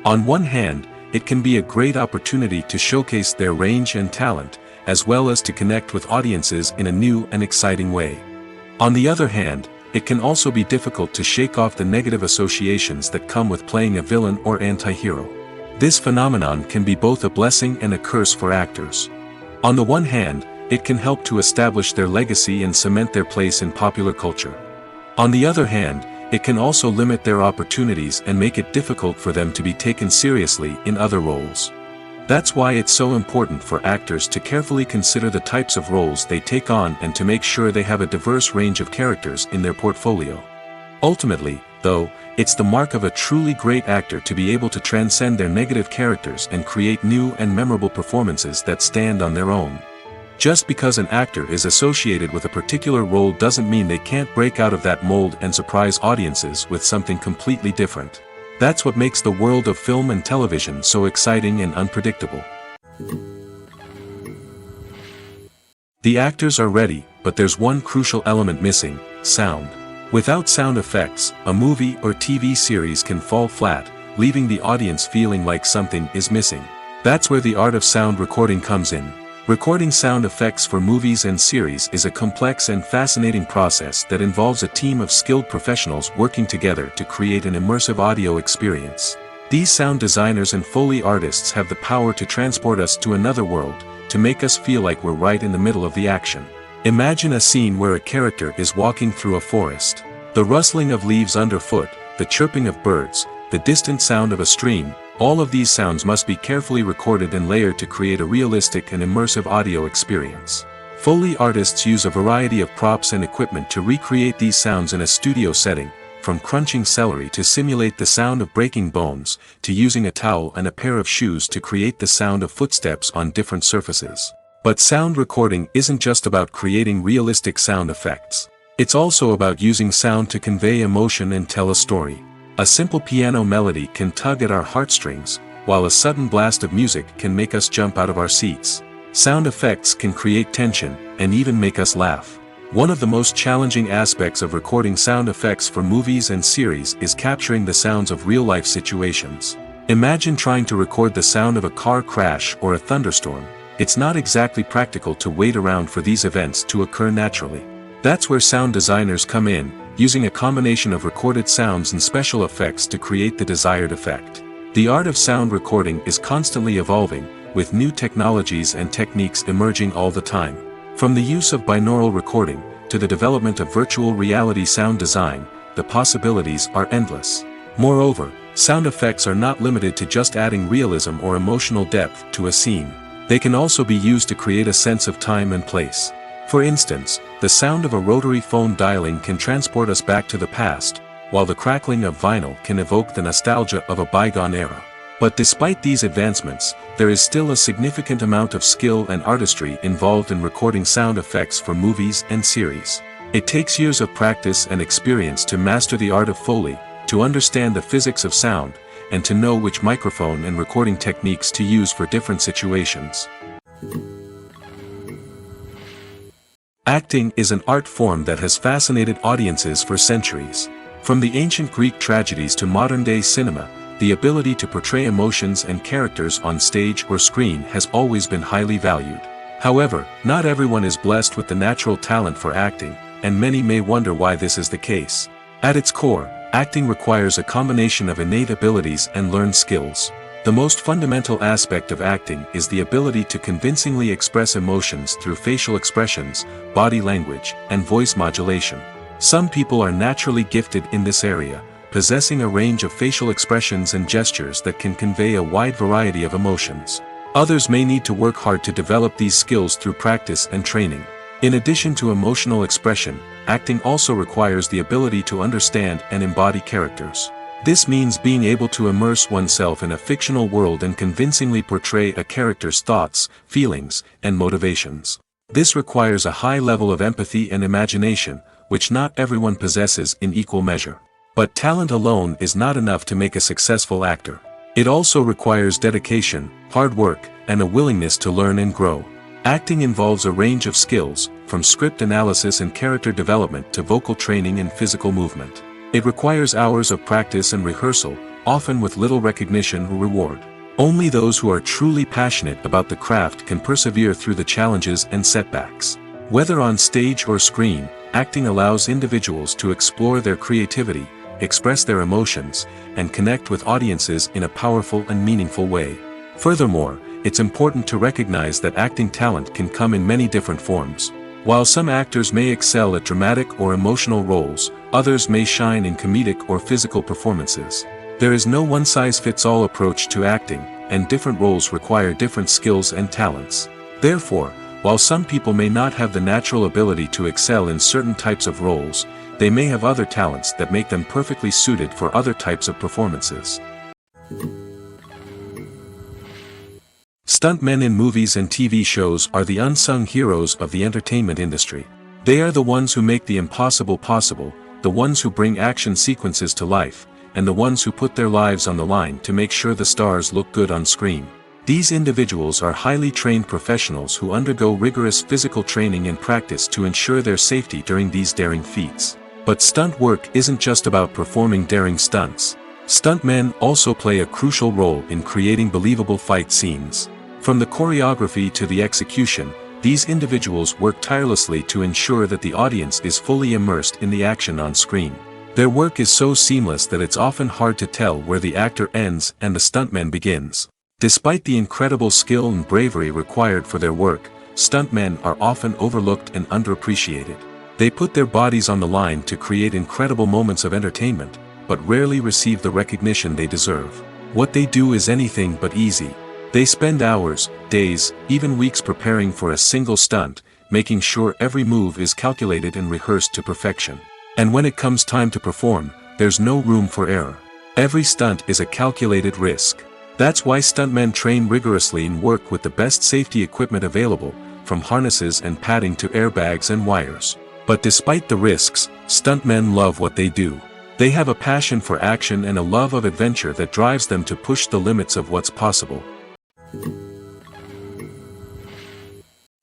On one hand, it can be a great opportunity to showcase their range and talent, as well as to connect with audiences in a new and exciting way. On the other hand, it can also be difficult to shake off the negative associations that come with playing a villain or anti-hero. This phenomenon can be both a blessing and a curse for actors. On the one hand, it can help to establish their legacy and cement their place in popular culture. On the other hand, it can also limit their opportunities and make it difficult for them to be taken seriously in other roles. That's why it's so important for actors to carefully consider the types of roles they take on and to make sure they have a diverse range of characters in their portfolio. Ultimately, though, it's the mark of a truly great actor to be able to transcend their negative characters and create new and memorable performances that stand on their own. Just because an actor is associated with a particular role doesn't mean they can't break out of that mold and surprise audiences with something completely different. That's what makes the world of film and television so exciting and unpredictable. The actors are ready, but there's one crucial element missing: sound. Without sound effects, a movie or TV series can fall flat, leaving the audience feeling like something is missing. That's where the art of sound recording comes in. Recording sound effects for movies and series is a complex and fascinating process that involves a team of skilled professionals working together to create an immersive audio experience. These sound designers and Foley artists have the power to transport us to another world, to make us feel like we're right in the middle of the action. Imagine a scene where a character is walking through a forest. The rustling of leaves underfoot, the chirping of birds, the distant sound of a stream, all of these sounds must be carefully recorded and layered to create a realistic and immersive audio experience. Foley artists use a variety of props and equipment to recreate these sounds in a studio setting, from crunching celery to simulate the sound of breaking bones, to using a towel and a pair of shoes to create the sound of footsteps on different surfaces. But sound recording isn't just about creating realistic sound effects. It's also about using sound to convey emotion and tell a story. A simple piano melody can tug at our heartstrings, while a sudden blast of music can make us jump out of our seats. Sound effects can create tension, and even make us laugh. One of the most challenging aspects of recording sound effects for movies and series is capturing the sounds of real-life situations. Imagine trying to record the sound of a car crash or a thunderstorm. It's not exactly practical to wait around for these events to occur naturally. That's where sound designers come in, using a combination of recorded sounds and special effects to create the desired effect. The art of sound recording is constantly evolving, with new technologies and techniques emerging all the time. From the use of binaural recording, to the development of virtual reality sound design, the possibilities are endless. Moreover, sound effects are not limited to just adding realism or emotional depth to a scene. They can also be used to create a sense of time and place. For instance, the sound of a rotary phone dialing can transport us back to the past, while the crackling of vinyl can evoke the nostalgia of a bygone era. But despite these advancements, there is still a significant amount of skill and artistry involved in recording sound effects for movies and series. It takes years of practice and experience to master the art of Foley, to understand the physics of sound, and to know which microphone and recording techniques to use for different situations. Acting is an art form that has fascinated audiences for centuries. From the ancient Greek tragedies to modern-day cinema, the ability to portray emotions and characters on stage or screen has always been highly valued. However, not everyone is blessed with the natural talent for acting, and many may wonder why this is the case. At its core, acting requires a combination of innate abilities and learned skills. The most fundamental aspect of acting is the ability to convincingly express emotions through facial expressions, body language, and voice modulation. Some people are naturally gifted in this area, possessing a range of facial expressions and gestures that can convey a wide variety of emotions. Others may need to work hard to develop these skills through practice and training. In addition to emotional expression, acting also requires the ability to understand and embody characters. This means being able to immerse oneself in a fictional world and convincingly portray a character's thoughts, feelings, and motivations. This requires a high level of empathy and imagination, which not everyone possesses in equal measure. But talent alone is not enough to make a successful actor. It also requires dedication, hard work, and a willingness to learn and grow. Acting involves a range of skills, from script analysis and character development to vocal training and physical movement. It requires hours of practice and rehearsal, often with little recognition or reward. Only those who are truly passionate about the craft can persevere through the challenges and setbacks. Whether on stage or screen, acting allows individuals to explore their creativity, express their emotions, and connect with audiences in a powerful and meaningful way. Furthermore, it's important to recognize that acting talent can come in many different forms. While some actors may excel at dramatic or emotional roles, others may shine in comedic or physical performances. There is no one-size-fits-all approach to acting, and different roles require different skills and talents. Therefore, while some people may not have the natural ability to excel in certain types of roles, they may have other talents that make them perfectly suited for other types of performances. Stuntmen in movies and TV shows are the unsung heroes of the entertainment industry. They are the ones who make the impossible possible, the ones who bring action sequences to life, and the ones who put their lives on the line to make sure the stars look good on screen. These individuals are highly trained professionals who undergo rigorous physical training and practice to ensure their safety during these daring feats. But stunt work isn't just about performing daring stunts. Stuntmen also play a crucial role in creating believable fight scenes. From the choreography to the execution, these individuals work tirelessly to ensure that the audience is fully immersed in the action on screen. Their work is so seamless that it's often hard to tell where the actor ends and the stuntman begins. Despite the incredible skill and bravery required for their work, stuntmen are often overlooked and underappreciated. They put their bodies on the line to create incredible moments of entertainment, but rarely receive the recognition they deserve. What they do is anything but easy. They spend hours, days, even weeks preparing for a single stunt, making sure every move is calculated and rehearsed to perfection. And when it comes time to perform, there's no room for error. Every stunt is a calculated risk. That's why stuntmen train rigorously and work with the best safety equipment available, from harnesses and padding to airbags and wires. But despite the risks, stuntmen love what they do. They have a passion for action and a love of adventure that drives them to push the limits of what's possible.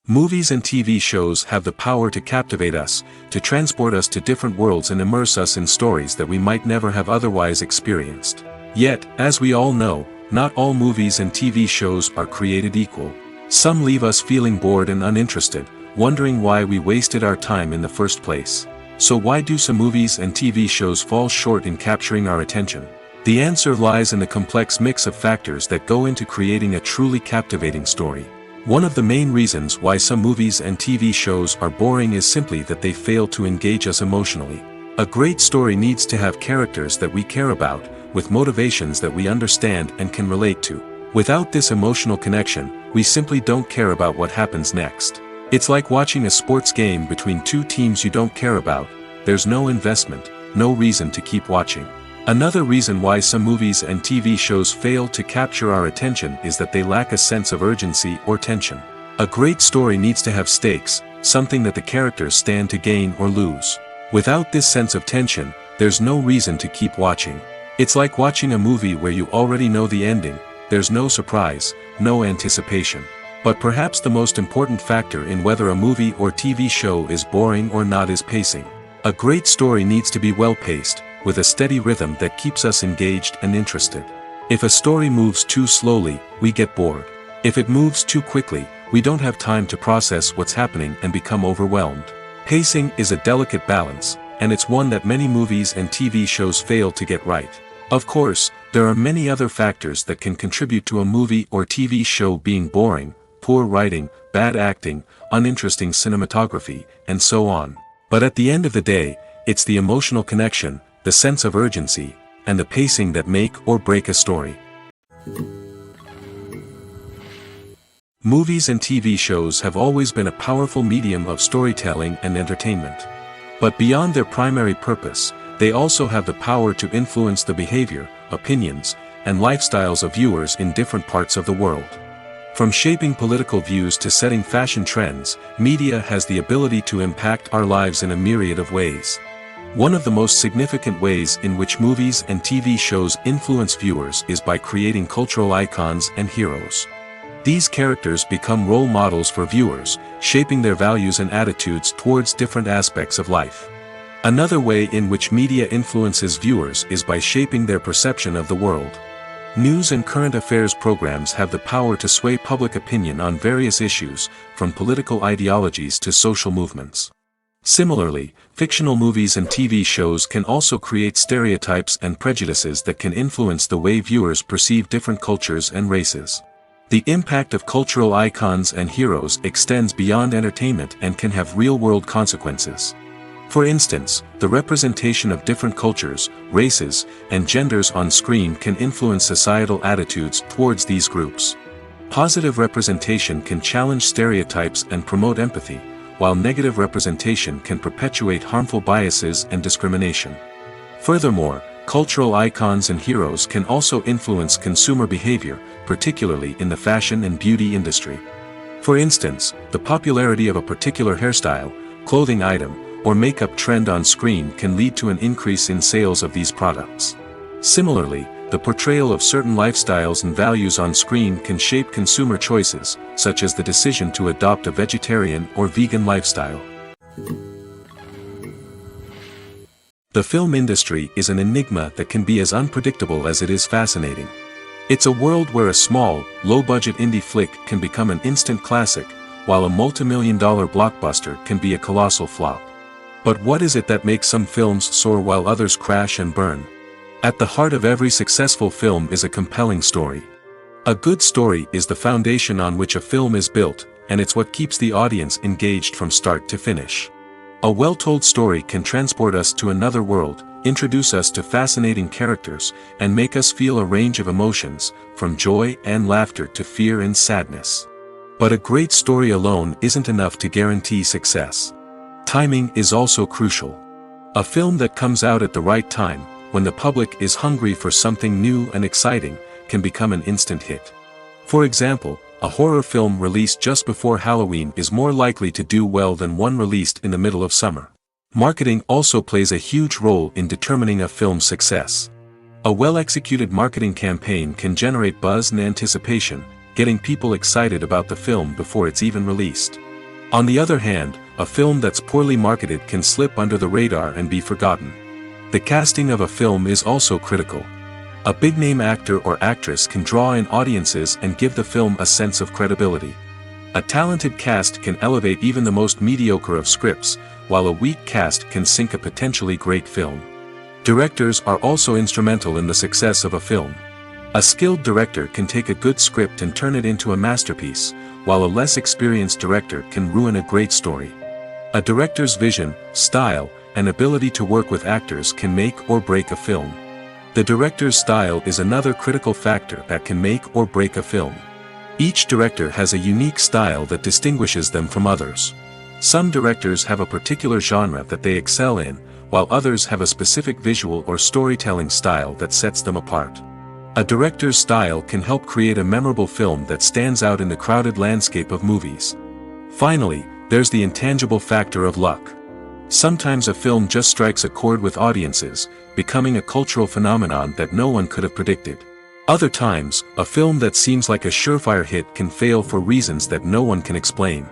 Movies and TV shows have the power to captivate us, to transport us to different worlds and immerse us in stories that we might never have otherwise experienced. Yet, as we all know, not all movies and TV shows are created equal. Some leave us feeling bored and uninterested, wondering why we wasted our time in the first place. So why do some movies and TV shows fall short in capturing our attention? The answer lies in the complex mix of factors that go into creating a truly captivating story. One of the main reasons why some movies and TV shows are boring is simply that they fail to engage us emotionally. A great story needs to have characters that we care about, with motivations that we understand and can relate to. Without this emotional connection, we simply don't care about what happens next. It's like watching a sports game between two teams you don't care about. There's no investment, no reason to keep watching. Another reason why some movies and TV shows fail to capture our attention is that they lack a sense of urgency or tension. A great story needs to have stakes, something that the characters stand to gain or lose. Without this sense of tension, there's no reason to keep watching. It's like watching a movie where you already know the ending. There's no surprise, no anticipation. But perhaps the most important factor in whether a movie or TV show is boring or not is pacing. A great story needs to be well-paced, with a steady rhythm that keeps us engaged and interested. If a story moves too slowly, we get bored. If it moves too quickly, we don't have time to process what's happening and become overwhelmed. Pacing is a delicate balance, and it's one that many movies and TV shows fail to get right. Of course, there are many other factors that can contribute to a movie or TV show being boring: poor writing, bad acting, uninteresting cinematography, and so on. But at the end of the day, it's the emotional connection, the sense of urgency, and the pacing that make or break a story. Movies and TV shows have always been a powerful medium of storytelling and entertainment. But beyond their primary purpose, they also have the power to influence the behavior, opinions, and lifestyles of viewers in different parts of the world. From shaping political views to setting fashion trends, media has the ability to impact our lives in a myriad of ways. One of the most significant ways in which movies and TV shows influence viewers is by creating cultural icons and heroes. These characters become role models for viewers, shaping their values and attitudes towards different aspects of life. Another way in which media influences viewers is by shaping their perception of the world. News and current affairs programs have the power to sway public opinion on various issues, from political ideologies to social movements. Similarly, fictional movies and TV shows can also create stereotypes and prejudices that can influence the way viewers perceive different cultures and races. The impact of cultural icons and heroes extends beyond entertainment and can have real-world consequences. For instance, the representation of different cultures, races, and genders on screen can influence societal attitudes towards these groups. Positive representation can challenge stereotypes and promote empathy, while negative representation can perpetuate harmful biases and discrimination. Furthermore, cultural icons and heroes can also influence consumer behavior, particularly in the fashion and beauty industry. For instance, the popularity of a particular hairstyle, clothing item, or makeup trend on screen can lead to an increase in sales of these products. Similarly, the portrayal of certain lifestyles and values on screen can shape consumer choices, such as the decision to adopt a vegetarian or vegan lifestyle. The film industry is an enigma that can be as unpredictable as it is fascinating. It's a world where a small, low-budget indie flick can become an instant classic, while a multi-million-dollar blockbuster can be a colossal flop. But what is it that makes some films soar while others crash and burn? At the heart of every successful film is a compelling story. A good story is the foundation on which a film is built, and it's what keeps the audience engaged from start to finish. A well-told story can transport us to another world, introduce us to fascinating characters, and make us feel a range of emotions, from joy and laughter to fear and sadness. But a great story alone isn't enough to guarantee success. Timing is also crucial. A film that comes out at the right time, when the public is hungry for something new and exciting, can become an instant hit. For example, a horror film released just before Halloween is more likely to do well than one released in the middle of summer. Marketing also plays a huge role in determining a film's success. A well-executed marketing campaign can generate buzz and anticipation, getting people excited about the film before it's even released. On the other hand, a film that's poorly marketed can slip under the radar and be forgotten. The casting of a film is also critical. A big-name actor or actress can draw in audiences and give the film a sense of credibility. A talented cast can elevate even the most mediocre of scripts, while a weak cast can sink a potentially great film. Directors are also instrumental in the success of a film. A skilled director can take a good script and turn it into a masterpiece, while a less experienced director can ruin a great story. A director's vision, style, and ability to work with actors can make or break a film. The director's style is another critical factor that can make or break a film. Each director has a unique style that distinguishes them from others. Some directors have a particular genre that they excel in, while others have a specific visual or storytelling style that sets them apart. A director's style can help create a memorable film that stands out in the crowded landscape of movies. Finally, there's the intangible factor of luck. Sometimes a film just strikes a chord with audiences, becoming a cultural phenomenon that no one could have predicted. Other times, a film that seems like a surefire hit can fail for reasons that no one can explain.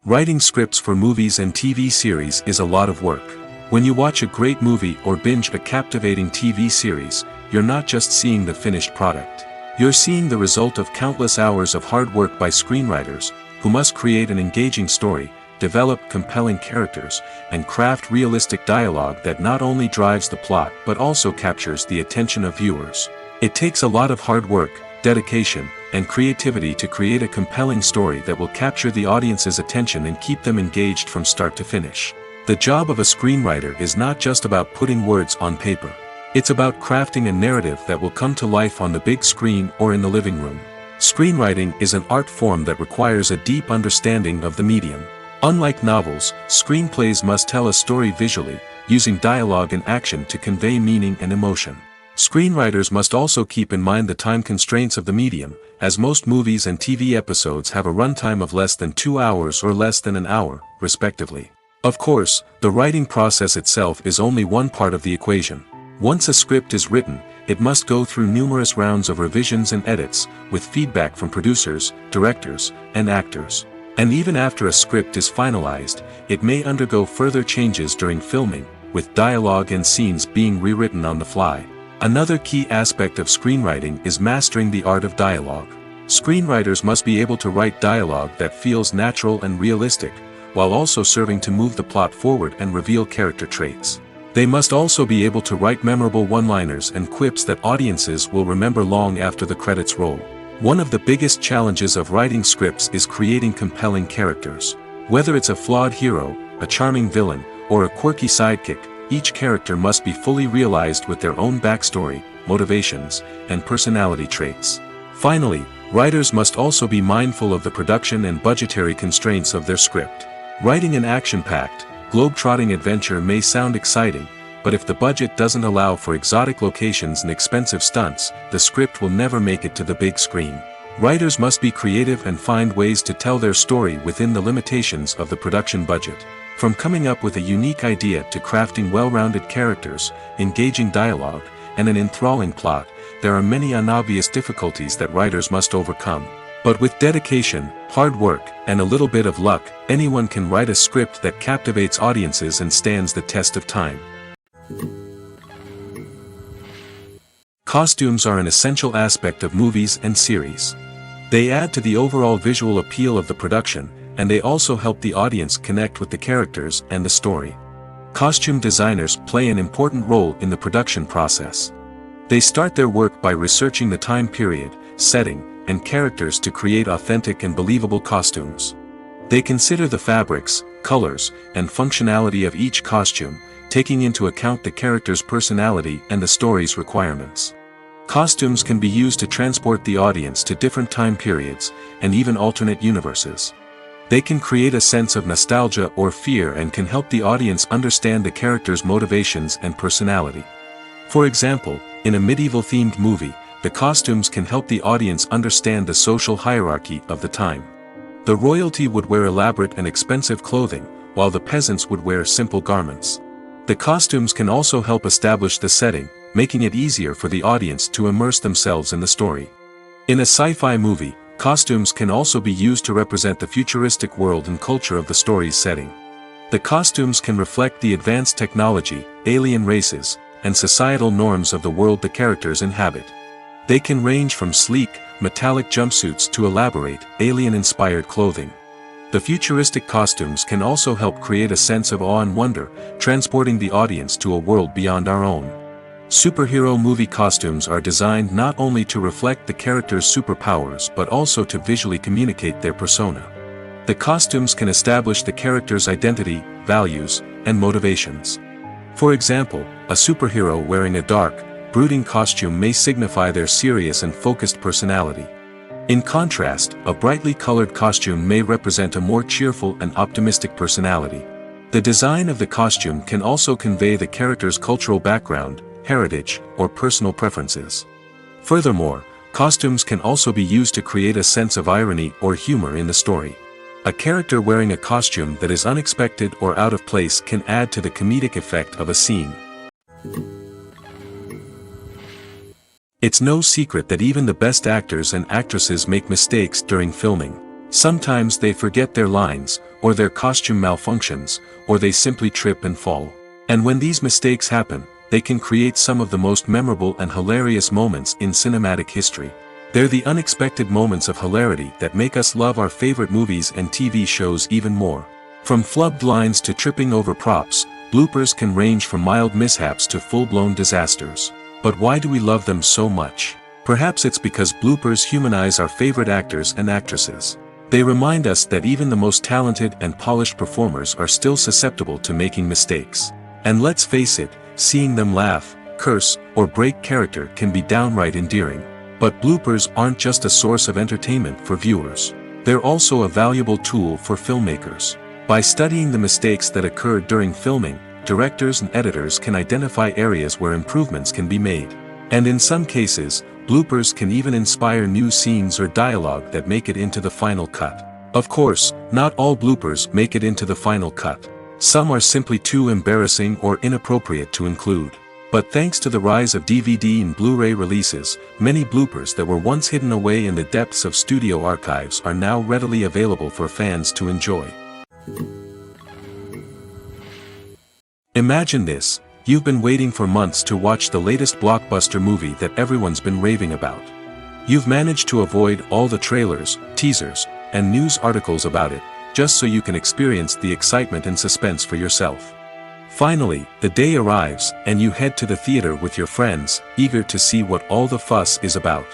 Writing scripts for movies and TV series is a lot of work. When you watch a great movie or binge a captivating TV series, you're not just seeing the finished product. You're seeing the result of countless hours of hard work by screenwriters, who must create an engaging story, develop compelling characters, and craft realistic dialogue that not only drives the plot but also captures the attention of viewers. It takes a lot of hard work, dedication, and creativity to create a compelling story that will capture the audience's attention and keep them engaged from start to finish. The job of a screenwriter is not just about putting words on paper. It's about crafting a narrative that will come to life on the big screen or in the living room. Screenwriting is an art form that requires a deep understanding of the medium. Unlike novels, screenplays must tell a story visually, using dialogue and action to convey meaning and emotion. Screenwriters must also keep in mind the time constraints of the medium, as most movies and TV episodes have a runtime of less than 2 hours or less than an hour, respectively. Of course, the writing process itself is only one part of the equation. Once a script is written, it must go through numerous rounds of revisions and edits, with feedback from producers, directors, and actors. And even after a script is finalized, it may undergo further changes during filming, with dialogue and scenes being rewritten on the fly. Another key aspect of screenwriting is mastering the art of dialogue. Screenwriters must be able to write dialogue that feels natural and realistic, while also serving to move the plot forward and reveal character traits. They must also be able to write memorable one-liners and quips that audiences will remember long after the credits roll. One of the biggest challenges of writing scripts is creating compelling characters. Whether it's a flawed hero, a charming villain, or a quirky sidekick, each character must be fully realized with their own backstory, motivations, and personality traits. Finally, writers must also be mindful of the production and budgetary constraints of their script. Writing an action-packed, globe-trotting adventure may sound exciting, but if the budget doesn't allow for exotic locations and expensive stunts, the script will never make it to the big screen. Writers must be creative and find ways to tell their story within the limitations of the production budget. From coming up with a unique idea to crafting well-rounded characters, engaging dialogue, and an enthralling plot, there are many unobvious difficulties that writers must overcome. But with dedication, hard work, and a little bit of luck, anyone can write a script that captivates audiences and stands the test of time. Costumes are an essential aspect of movies and series. They add to the overall visual appeal of the production, and they also help the audience connect with the characters and the story. Costume designers play an important role in the production process. They start their work by researching the time period, setting, and characters to create authentic and believable costumes. They consider the fabrics, colors, and functionality of each costume, taking into account the character's personality and the story's requirements. Costumes can be used to transport the audience to different time periods, and even alternate universes. They can create a sense of nostalgia or fear and can help the audience understand the character's motivations and personality. For example, in a medieval-themed movie, the costumes can help the audience understand the social hierarchy of the time. The royalty would wear elaborate and expensive clothing, while the peasants would wear simple garments. The costumes can also help establish the setting, making it easier for the audience to immerse themselves in the story. In a sci-fi movie, costumes can also be used to represent the futuristic world and culture of the story's setting. The costumes can reflect the advanced technology, alien races, and societal norms of the world the characters inhabit. They can range from sleek, metallic jumpsuits to elaborate, alien-inspired clothing. The futuristic costumes can also help create a sense of awe and wonder, transporting the audience to a world beyond our own. Superhero movie costumes are designed not only to reflect the character's superpowers but also to visually communicate their persona. The costumes can establish the character's identity, values, and motivations. For example, a superhero wearing a dark, brooding costume may signify their serious and focused personality. In contrast, a brightly colored costume may represent a more cheerful and optimistic personality. The design of the costume can also convey the character's cultural background, heritage, or personal preferences. Furthermore, costumes can also be used to create a sense of irony or humor in the story. A character wearing a costume that is unexpected or out of place can add to the comedic effect of a scene. It's no secret that even the best actors and actresses make mistakes during filming. Sometimes they forget their lines, or their costume malfunctions, or they simply trip and fall. And when these mistakes happen, they can create some of the most memorable and hilarious moments in cinematic history. They're the unexpected moments of hilarity that make us love our favorite movies and TV shows even more. From flubbed lines to tripping over props, bloopers can range from mild mishaps to full-blown disasters. But why do we love them so much? Perhaps it's because bloopers humanize our favorite actors and actresses. They remind us that even the most talented and polished performers are still susceptible to making mistakes. And let's face it, seeing them laugh, curse, or break character can be downright endearing. But bloopers aren't just a source of entertainment for viewers. They're also a valuable tool for filmmakers. By studying the mistakes that occurred during filming, directors and editors can identify areas where improvements can be made. And in some cases, bloopers can even inspire new scenes or dialogue that make it into the final cut. Of course, not all bloopers make it into the final cut. Some are simply too embarrassing or inappropriate to include. But thanks to the rise of DVD and Blu-ray releases, many bloopers that were once hidden away in the depths of studio archives are now readily available for fans to enjoy. Imagine this: you've been waiting for months to watch the latest blockbuster movie that everyone's been raving about. You've managed to avoid all the trailers, teasers, and news articles about it, just so you can experience the excitement and suspense for yourself. Finally, the day arrives, and you head to the theater with your friends, eager to see what all the fuss is about.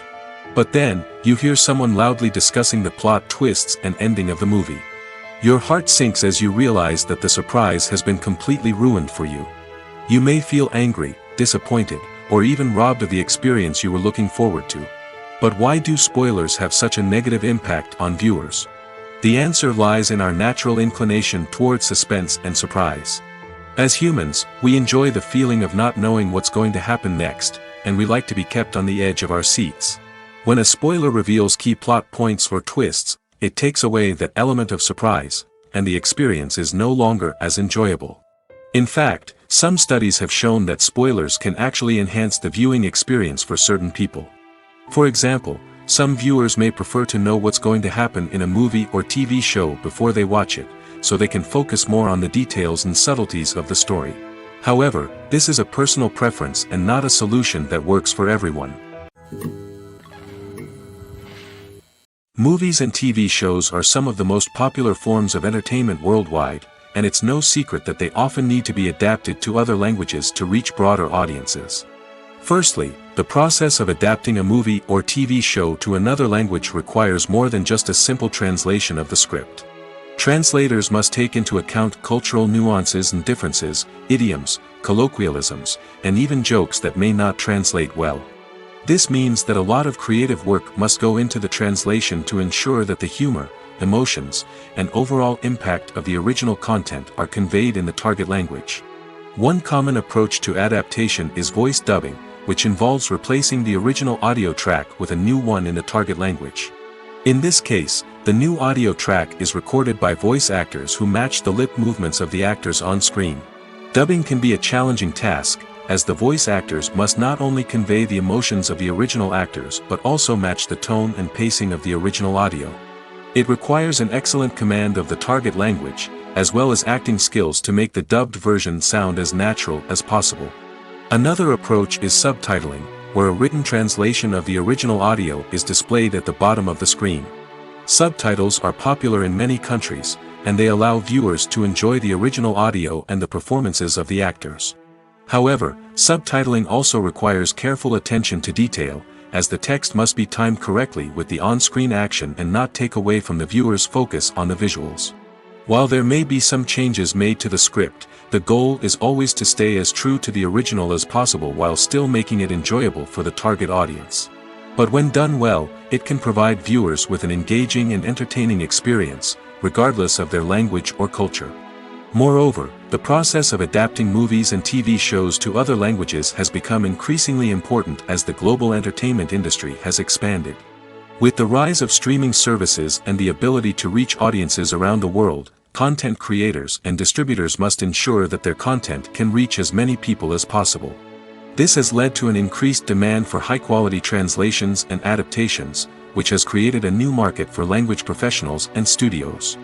But then, you hear someone loudly discussing the plot twists and ending of the movie. Your heart sinks as you realize that the surprise has been completely ruined for you. You may feel angry, disappointed, or even robbed of the experience you were looking forward to. But why do spoilers have such a negative impact on viewers? The answer lies in our natural inclination toward suspense and surprise. As humans, we enjoy the feeling of not knowing what's going to happen next, and we like to be kept on the edge of our seats. When a spoiler reveals key plot points or twists, it takes away that element of surprise, and the experience is no longer as enjoyable. In fact, some studies have shown that spoilers can actually enhance the viewing experience for certain people. For example, some viewers may prefer to know what's going to happen in a movie or TV show before they watch it, so they can focus more on the details and subtleties of the story. However, this is a personal preference and not a solution that works for everyone. Movies and TV shows are some of the most popular forms of entertainment worldwide, and it's no secret that they often need to be adapted to other languages to reach broader audiences. Firstly, the process of adapting a movie or TV show to another language requires more than just a simple translation of the script. Translators must take into account cultural nuances and differences, idioms, colloquialisms, and even jokes that may not translate well. This means that a lot of creative work must go into the translation to ensure that the humor, emotions, and overall impact of the original content are conveyed in the target language. One common approach to adaptation is voice dubbing, which involves replacing the original audio track with a new one in the target language. In this case, the new audio track is recorded by voice actors who match the lip movements of the actors on screen. Dubbing can be a challenging task, as the voice actors must not only convey the emotions of the original actors but also match the tone and pacing of the original audio. It requires an excellent command of the target language, as well as acting skills to make the dubbed version sound as natural as possible. Another approach is subtitling, where a written translation of the original audio is displayed at the bottom of the screen. Subtitles are popular in many countries, and they allow viewers to enjoy the original audio and the performances of the actors. However, subtitling also requires careful attention to detail, as the text must be timed correctly with the on-screen action and not take away from the viewer's focus on the visuals. While there may be some changes made to the script, the goal is always to stay as true to the original as possible while still making it enjoyable for the target audience. But when done well, it can provide viewers with an engaging and entertaining experience, regardless of their language or culture. Moreover, the process of adapting movies and TV shows to other languages has become increasingly important as the global entertainment industry has expanded. With the rise of streaming services and the ability to reach audiences around the world, content creators and distributors must ensure that their content can reach as many people as possible. This has led to an increased demand for high-quality translations and adaptations, which has created a new market for language professionals and studios.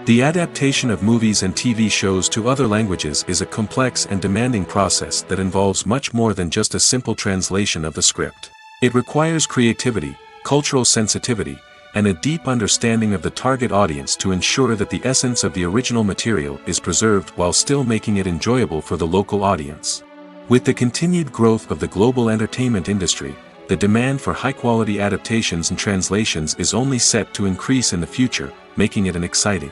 The adaptation of movies and TV shows to other languages is a complex and demanding process that involves much more than just a simple translation of the script. It requires creativity, cultural sensitivity, and a deep understanding of the target audience to ensure that the essence of the original material is preserved while still making it enjoyable for the local audience. With the continued growth of the global entertainment industry, the demand for high-quality adaptations and translations is only set to increase in the future, making it exciting.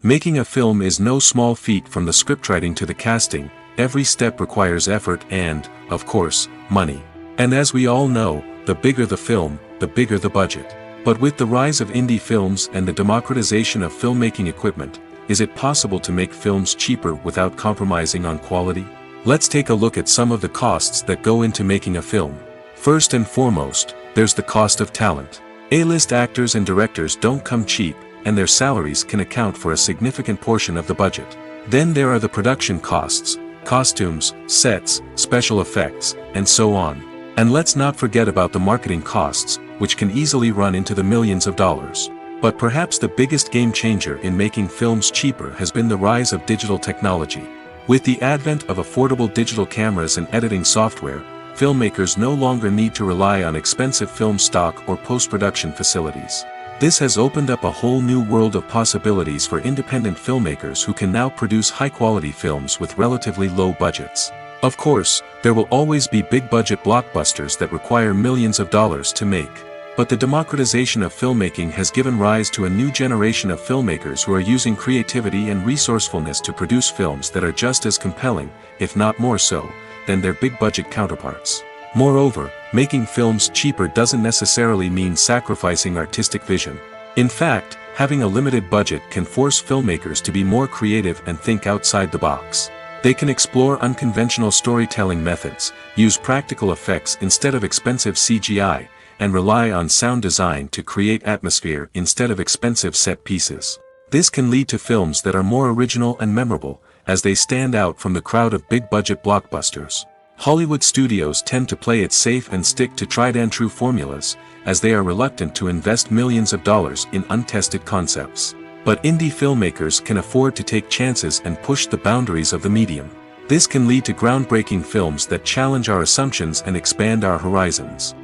Making a film is no small feat. From the scriptwriting to the casting, every step requires effort and, of course, money. And as we all know, the bigger the film, the bigger the budget. But with the rise of indie films and the democratization of filmmaking equipment, is it possible to make films cheaper without compromising on quality? Let's take a look at some of the costs that go into making a film. First and foremost, there's the cost of talent. A-list actors and directors don't come cheap, and their salaries can account for a significant portion of the budget. Then there are the production costs, costumes, sets, special effects, and so on. And let's not forget about the marketing costs, which can easily run into the millions of dollars. But perhaps the biggest game changer in making films cheaper has been the rise of digital technology. With the advent of affordable digital cameras and editing software, filmmakers no longer need to rely on expensive film stock or post-production facilities. This has opened up a whole new world of possibilities for independent filmmakers who can now produce high-quality films with relatively low budgets. Of course, there will always be big-budget blockbusters that require millions of dollars to make. But the democratization of filmmaking has given rise to a new generation of filmmakers who are using creativity and resourcefulness to produce films that are just as compelling, if not more so, than their big-budget counterparts. Moreover, making films cheaper doesn't necessarily mean sacrificing artistic vision. In fact, having a limited budget can force filmmakers to be more creative and think outside the box. They can explore unconventional storytelling methods, use practical effects instead of expensive CGI, and rely on sound design to create atmosphere instead of expensive set pieces. This can lead to films that are more original and memorable, as they stand out from the crowd of big-budget blockbusters. Hollywood studios tend to play it safe and stick to tried-and-true formulas, as they are reluctant to invest millions of dollars in untested concepts. But indie filmmakers can afford to take chances and push the boundaries of the medium. This can lead to groundbreaking films that challenge our assumptions and expand our horizons.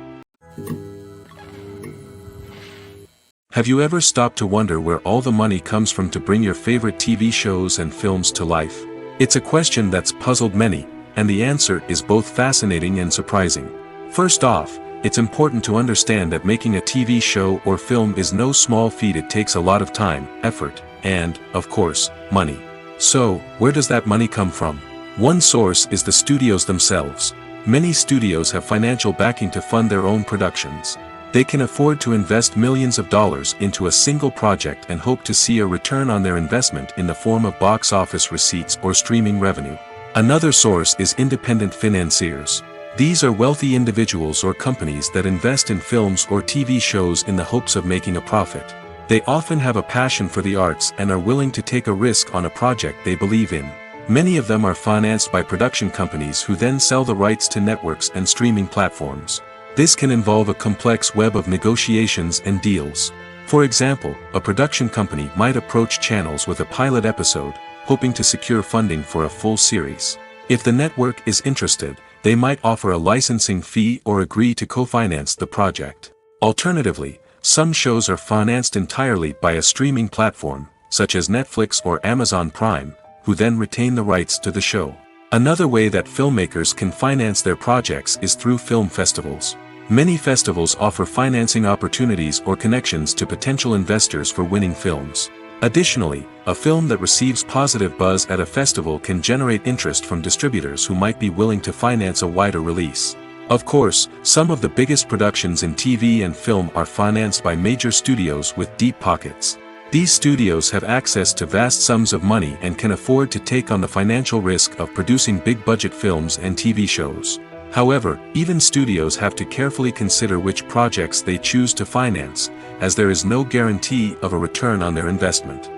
Have you ever stopped to wonder where all the money comes from to bring your favorite TV shows and films to life? It's a question that's puzzled many, and the answer is both fascinating and surprising. First off, it's important to understand that making a TV show or film is no small feat. It takes a lot of time, effort, and, of course, money. So, where does that money come from? One source is the studios themselves. Many studios have financial backing to fund their own productions. They can afford to invest millions of dollars into a single project and hope to see a return on their investment in the form of box office receipts or streaming revenue. Another source is independent financiers. These are wealthy individuals or companies that invest in films or TV shows in the hopes of making a profit. They often have a passion for the arts and are willing to take a risk on a project they believe in. Many of them are financed by production companies who then sell the rights to networks and streaming platforms. This can involve a complex web of negotiations and deals. For example, a production company might approach channels with a pilot episode, hoping to secure funding for a full series. If the network is interested, they might offer a licensing fee or agree to co-finance the project. Alternatively, some shows are financed entirely by a streaming platform, such as Netflix or Amazon Prime, who then retain the rights to the show. Another way that filmmakers can finance their projects is through film festivals. Many festivals offer financing opportunities or connections to potential investors for winning films. Additionally, a film that receives positive buzz at a festival can generate interest from distributors who might be willing to finance a wider release. Of course, some of the biggest productions in TV and film are financed by major studios with deep pockets. These studios have access to vast sums of money and can afford to take on the financial risk of producing big-budget films and TV shows. However, even studios have to carefully consider which projects they choose to finance, as there is no guarantee of a return on their investment.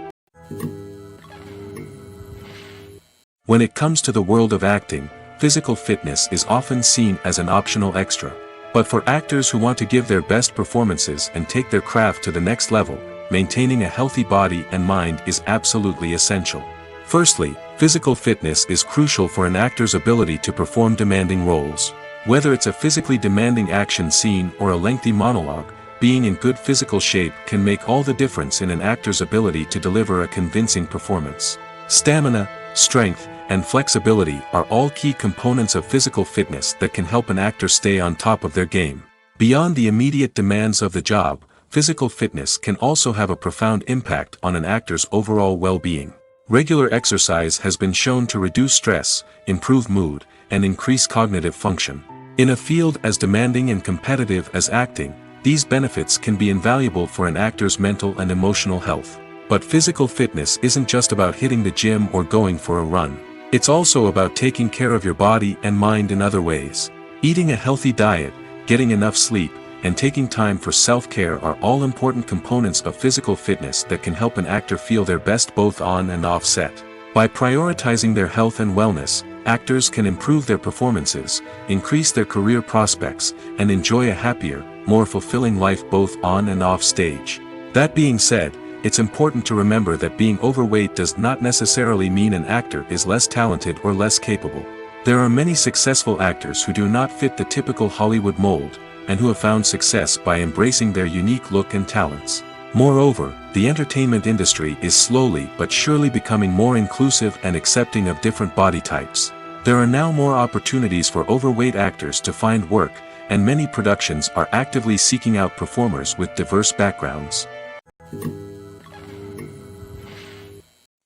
When it comes to the world of acting, physical fitness is often seen as an optional extra. But for actors who want to give their best performances and take their craft to the next level, maintaining a healthy body and mind is absolutely essential. Firstly, physical fitness is crucial for an actor's ability to perform demanding roles. Whether it's a physically demanding action scene or a lengthy monologue, being in good physical shape can make all the difference in an actor's ability to deliver a convincing performance. Stamina, strength, and flexibility are all key components of physical fitness that can help an actor stay on top of their game. Beyond the immediate demands of the job, physical fitness can also have a profound impact on an actor's overall well-being. Regular exercise has been shown to reduce stress, improve mood, and increase cognitive function. In a field as demanding and competitive as acting, these benefits can be invaluable for an actor's mental and emotional health. But physical fitness isn't just about hitting the gym or going for a run. It's also about taking care of your body and mind in other ways. Eating a healthy diet, getting enough sleep, and taking time for self-care are all important components of physical fitness that can help an actor feel their best both on and off set. By prioritizing their health and wellness, actors can improve their performances, increase their career prospects, and enjoy a happier, more fulfilling life both on and off stage. That being said, it's important to remember that being overweight does not necessarily mean an actor is less talented or less capable. There are many successful actors who do not fit the typical Hollywood mold, and who have found success by embracing their unique look and talents. Moreover, the entertainment industry is slowly but surely becoming more inclusive and accepting of different body types. There are now more opportunities for overweight actors to find work, and many productions are actively seeking out performers with diverse backgrounds.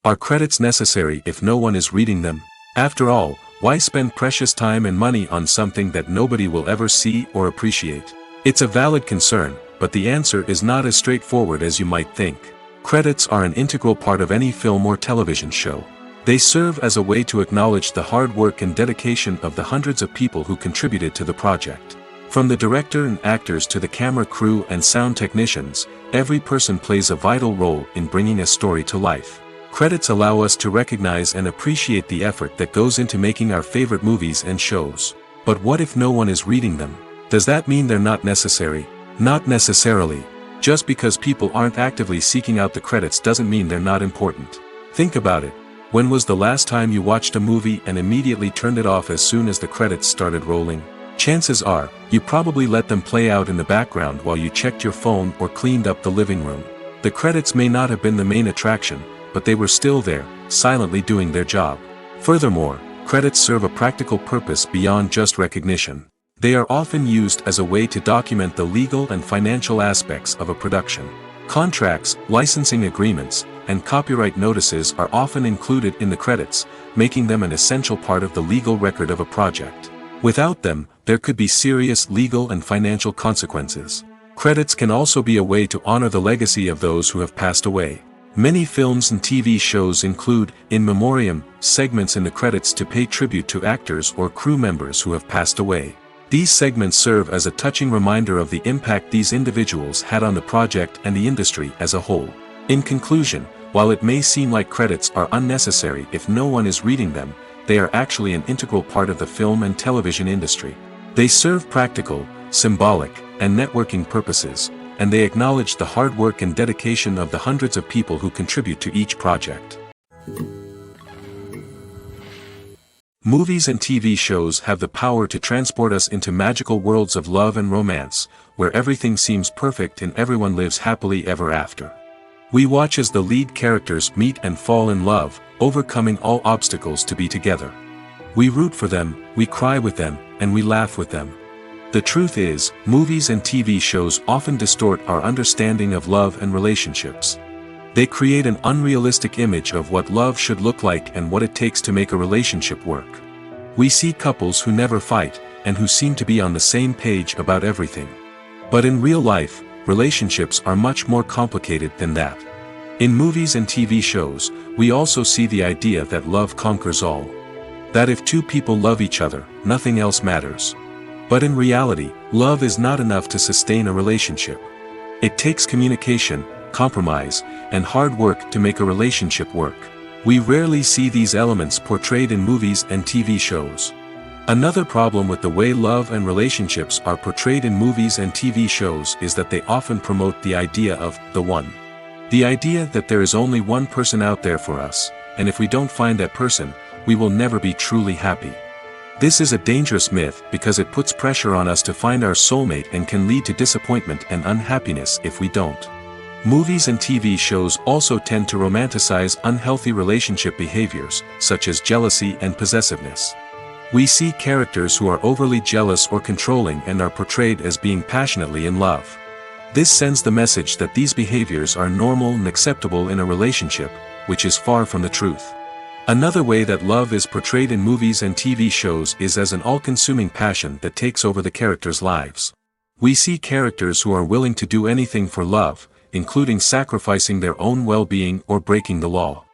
Are credits necessary if no one is reading them? After all, why spend precious time and money on something that nobody will ever see or appreciate? It's a valid concern, but the answer is not as straightforward as you might think. Credits are an integral part of any film or television show. They serve as a way to acknowledge the hard work and dedication of the hundreds of people who contributed to the project. From the director and actors to the camera crew and sound technicians, every person plays a vital role in bringing a story to life. Credits allow us to recognize and appreciate the effort that goes into making our favorite movies and shows. But what if no one is reading them? Does that mean they're not necessary? Not necessarily. Just because people aren't actively seeking out the credits doesn't mean they're not important. Think about it. When was the last time you watched a movie and immediately turned it off as soon as the credits started rolling? Chances are, you probably let them play out in the background while you checked your phone or cleaned up the living room. The credits may not have been the main attraction, but they were still there, silently doing their job. Furthermore, credits serve a practical purpose beyond just recognition. They are often used as a way to document the legal and financial aspects of a production. Contracts, licensing agreements, and copyright notices are often included in the credits, making them an essential part of the legal record of a project. Without them, there could be serious legal and financial consequences. Credits can also be a way to honor the legacy of those who have passed away. Many films and TV shows include, in memoriam, segments in the credits to pay tribute to actors or crew members who have passed away. These segments serve as a touching reminder of the impact these individuals had on the project and the industry as a whole. In conclusion, while it may seem like credits are unnecessary if no one is reading them, they are actually an integral part of the film and television industry. They serve practical, symbolic, and networking purposes, and they acknowledge the hard work and dedication of the hundreds of people who contribute to each project. Movies and TV shows have the power to transport us into magical worlds of love and romance, where everything seems perfect and everyone lives happily ever after. We watch as the lead characters meet and fall in love, overcoming all obstacles to be together. We root for them, we cry with them, and we laugh with them. The truth is, movies and TV shows often distort our understanding of love and relationships. They create an unrealistic image of what love should look like and what it takes to make a relationship work. We see couples who never fight, and who seem to be on the same page about everything. But in real life, relationships are much more complicated than that. In movies and TV shows, we also see the idea that love conquers all. That if two people love each other, nothing else matters. But in reality, love is not enough to sustain a relationship. It takes communication, compromise, and hard work to make a relationship work. We rarely see these elements portrayed in movies and TV shows. Another problem with the way love and relationships are portrayed in movies and TV shows is that they often promote the idea of the one. The idea that there is only one person out there for us, and if we don't find that person, we will never be truly happy. This is a dangerous myth because it puts pressure on us to find our soulmate and can lead to disappointment and unhappiness if we don't. Movies and TV shows also tend to romanticize unhealthy relationship behaviors, such as jealousy and possessiveness. We see characters who are overly jealous or controlling and are portrayed as being passionately in love. This sends the message that these behaviors are normal and acceptable in a relationship, which is far from the truth. Another way that love is portrayed in movies and TV shows is as an all-consuming passion that takes over the characters' lives. We see characters who are willing to do anything for love, including sacrificing their own well-being or breaking the law.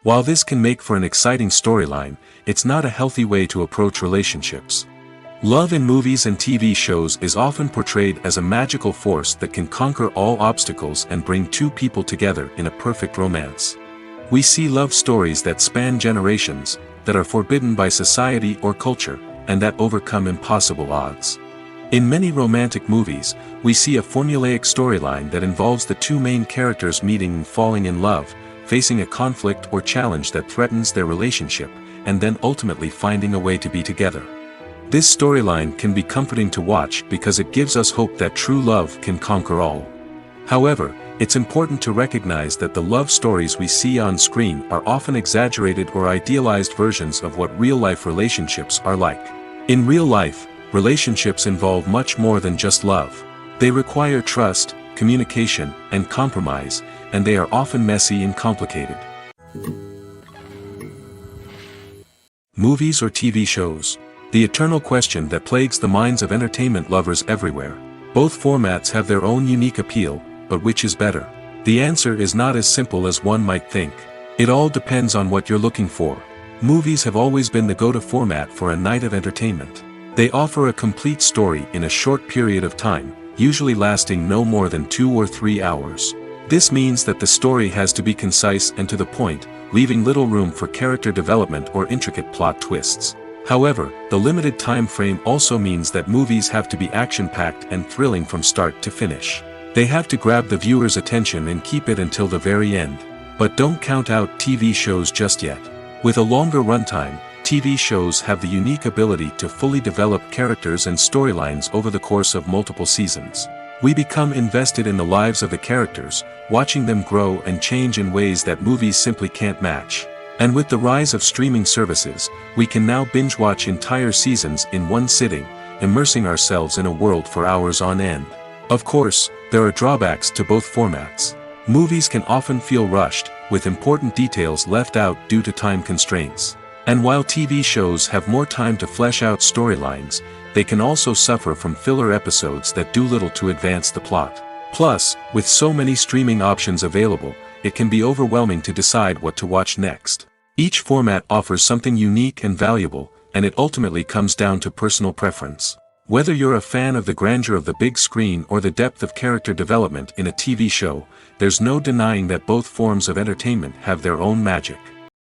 While this can make for an exciting storyline, it's not a healthy way to approach relationships. Love in movies and TV shows is often portrayed as a magical force that can conquer all obstacles and bring two people together in a perfect romance. We see love stories that span generations, that are forbidden by society or culture, and that overcome impossible odds. In many romantic movies, we see a formulaic storyline that involves the two main characters meeting and falling in love, facing a conflict or challenge that threatens their relationship, and then ultimately finding a way to be together. This storyline can be comforting to watch because it gives us hope that true love can conquer all. However, it's important to recognize that the love stories we see on screen are often exaggerated or idealized versions of what real-life relationships are like. In real life, relationships involve much more than just love. They require trust, communication, and compromise, and they are often messy and complicated. Movies or TV shows? The eternal question that plagues the minds of entertainment lovers everywhere. Both formats have their own unique appeal, but which is better? The answer is not as simple as one might think. It all depends on what you're looking for. Movies have always been the go-to format for a night of entertainment. They offer a complete story in a short period of time, usually lasting no more than 2 or 3 hours. This means that the story has to be concise and to the point, leaving little room for character development or intricate plot twists. However, the limited time frame also means that movies have to be action-packed and thrilling from start to finish. They have to grab the viewer's attention and keep it until the very end. But don't count out TV shows just yet. With a longer runtime, TV shows have the unique ability to fully develop characters and storylines over the course of multiple seasons. We become invested in the lives of the characters, watching them grow and change in ways that movies simply can't match. And with the rise of streaming services, we can now binge-watch entire seasons in one sitting, immersing ourselves in a world for hours on end. Of course, there are drawbacks to both formats. Movies can often feel rushed, with important details left out due to time constraints. And while TV shows have more time to flesh out storylines, they can also suffer from filler episodes that do little to advance the plot. Plus, with so many streaming options available, it can be overwhelming to decide what to watch next. Each format offers something unique and valuable, and it ultimately comes down to personal preference. Whether you're a fan of the grandeur of the big screen or the depth of character development in a TV show, there's no denying that both forms of entertainment have their own magic.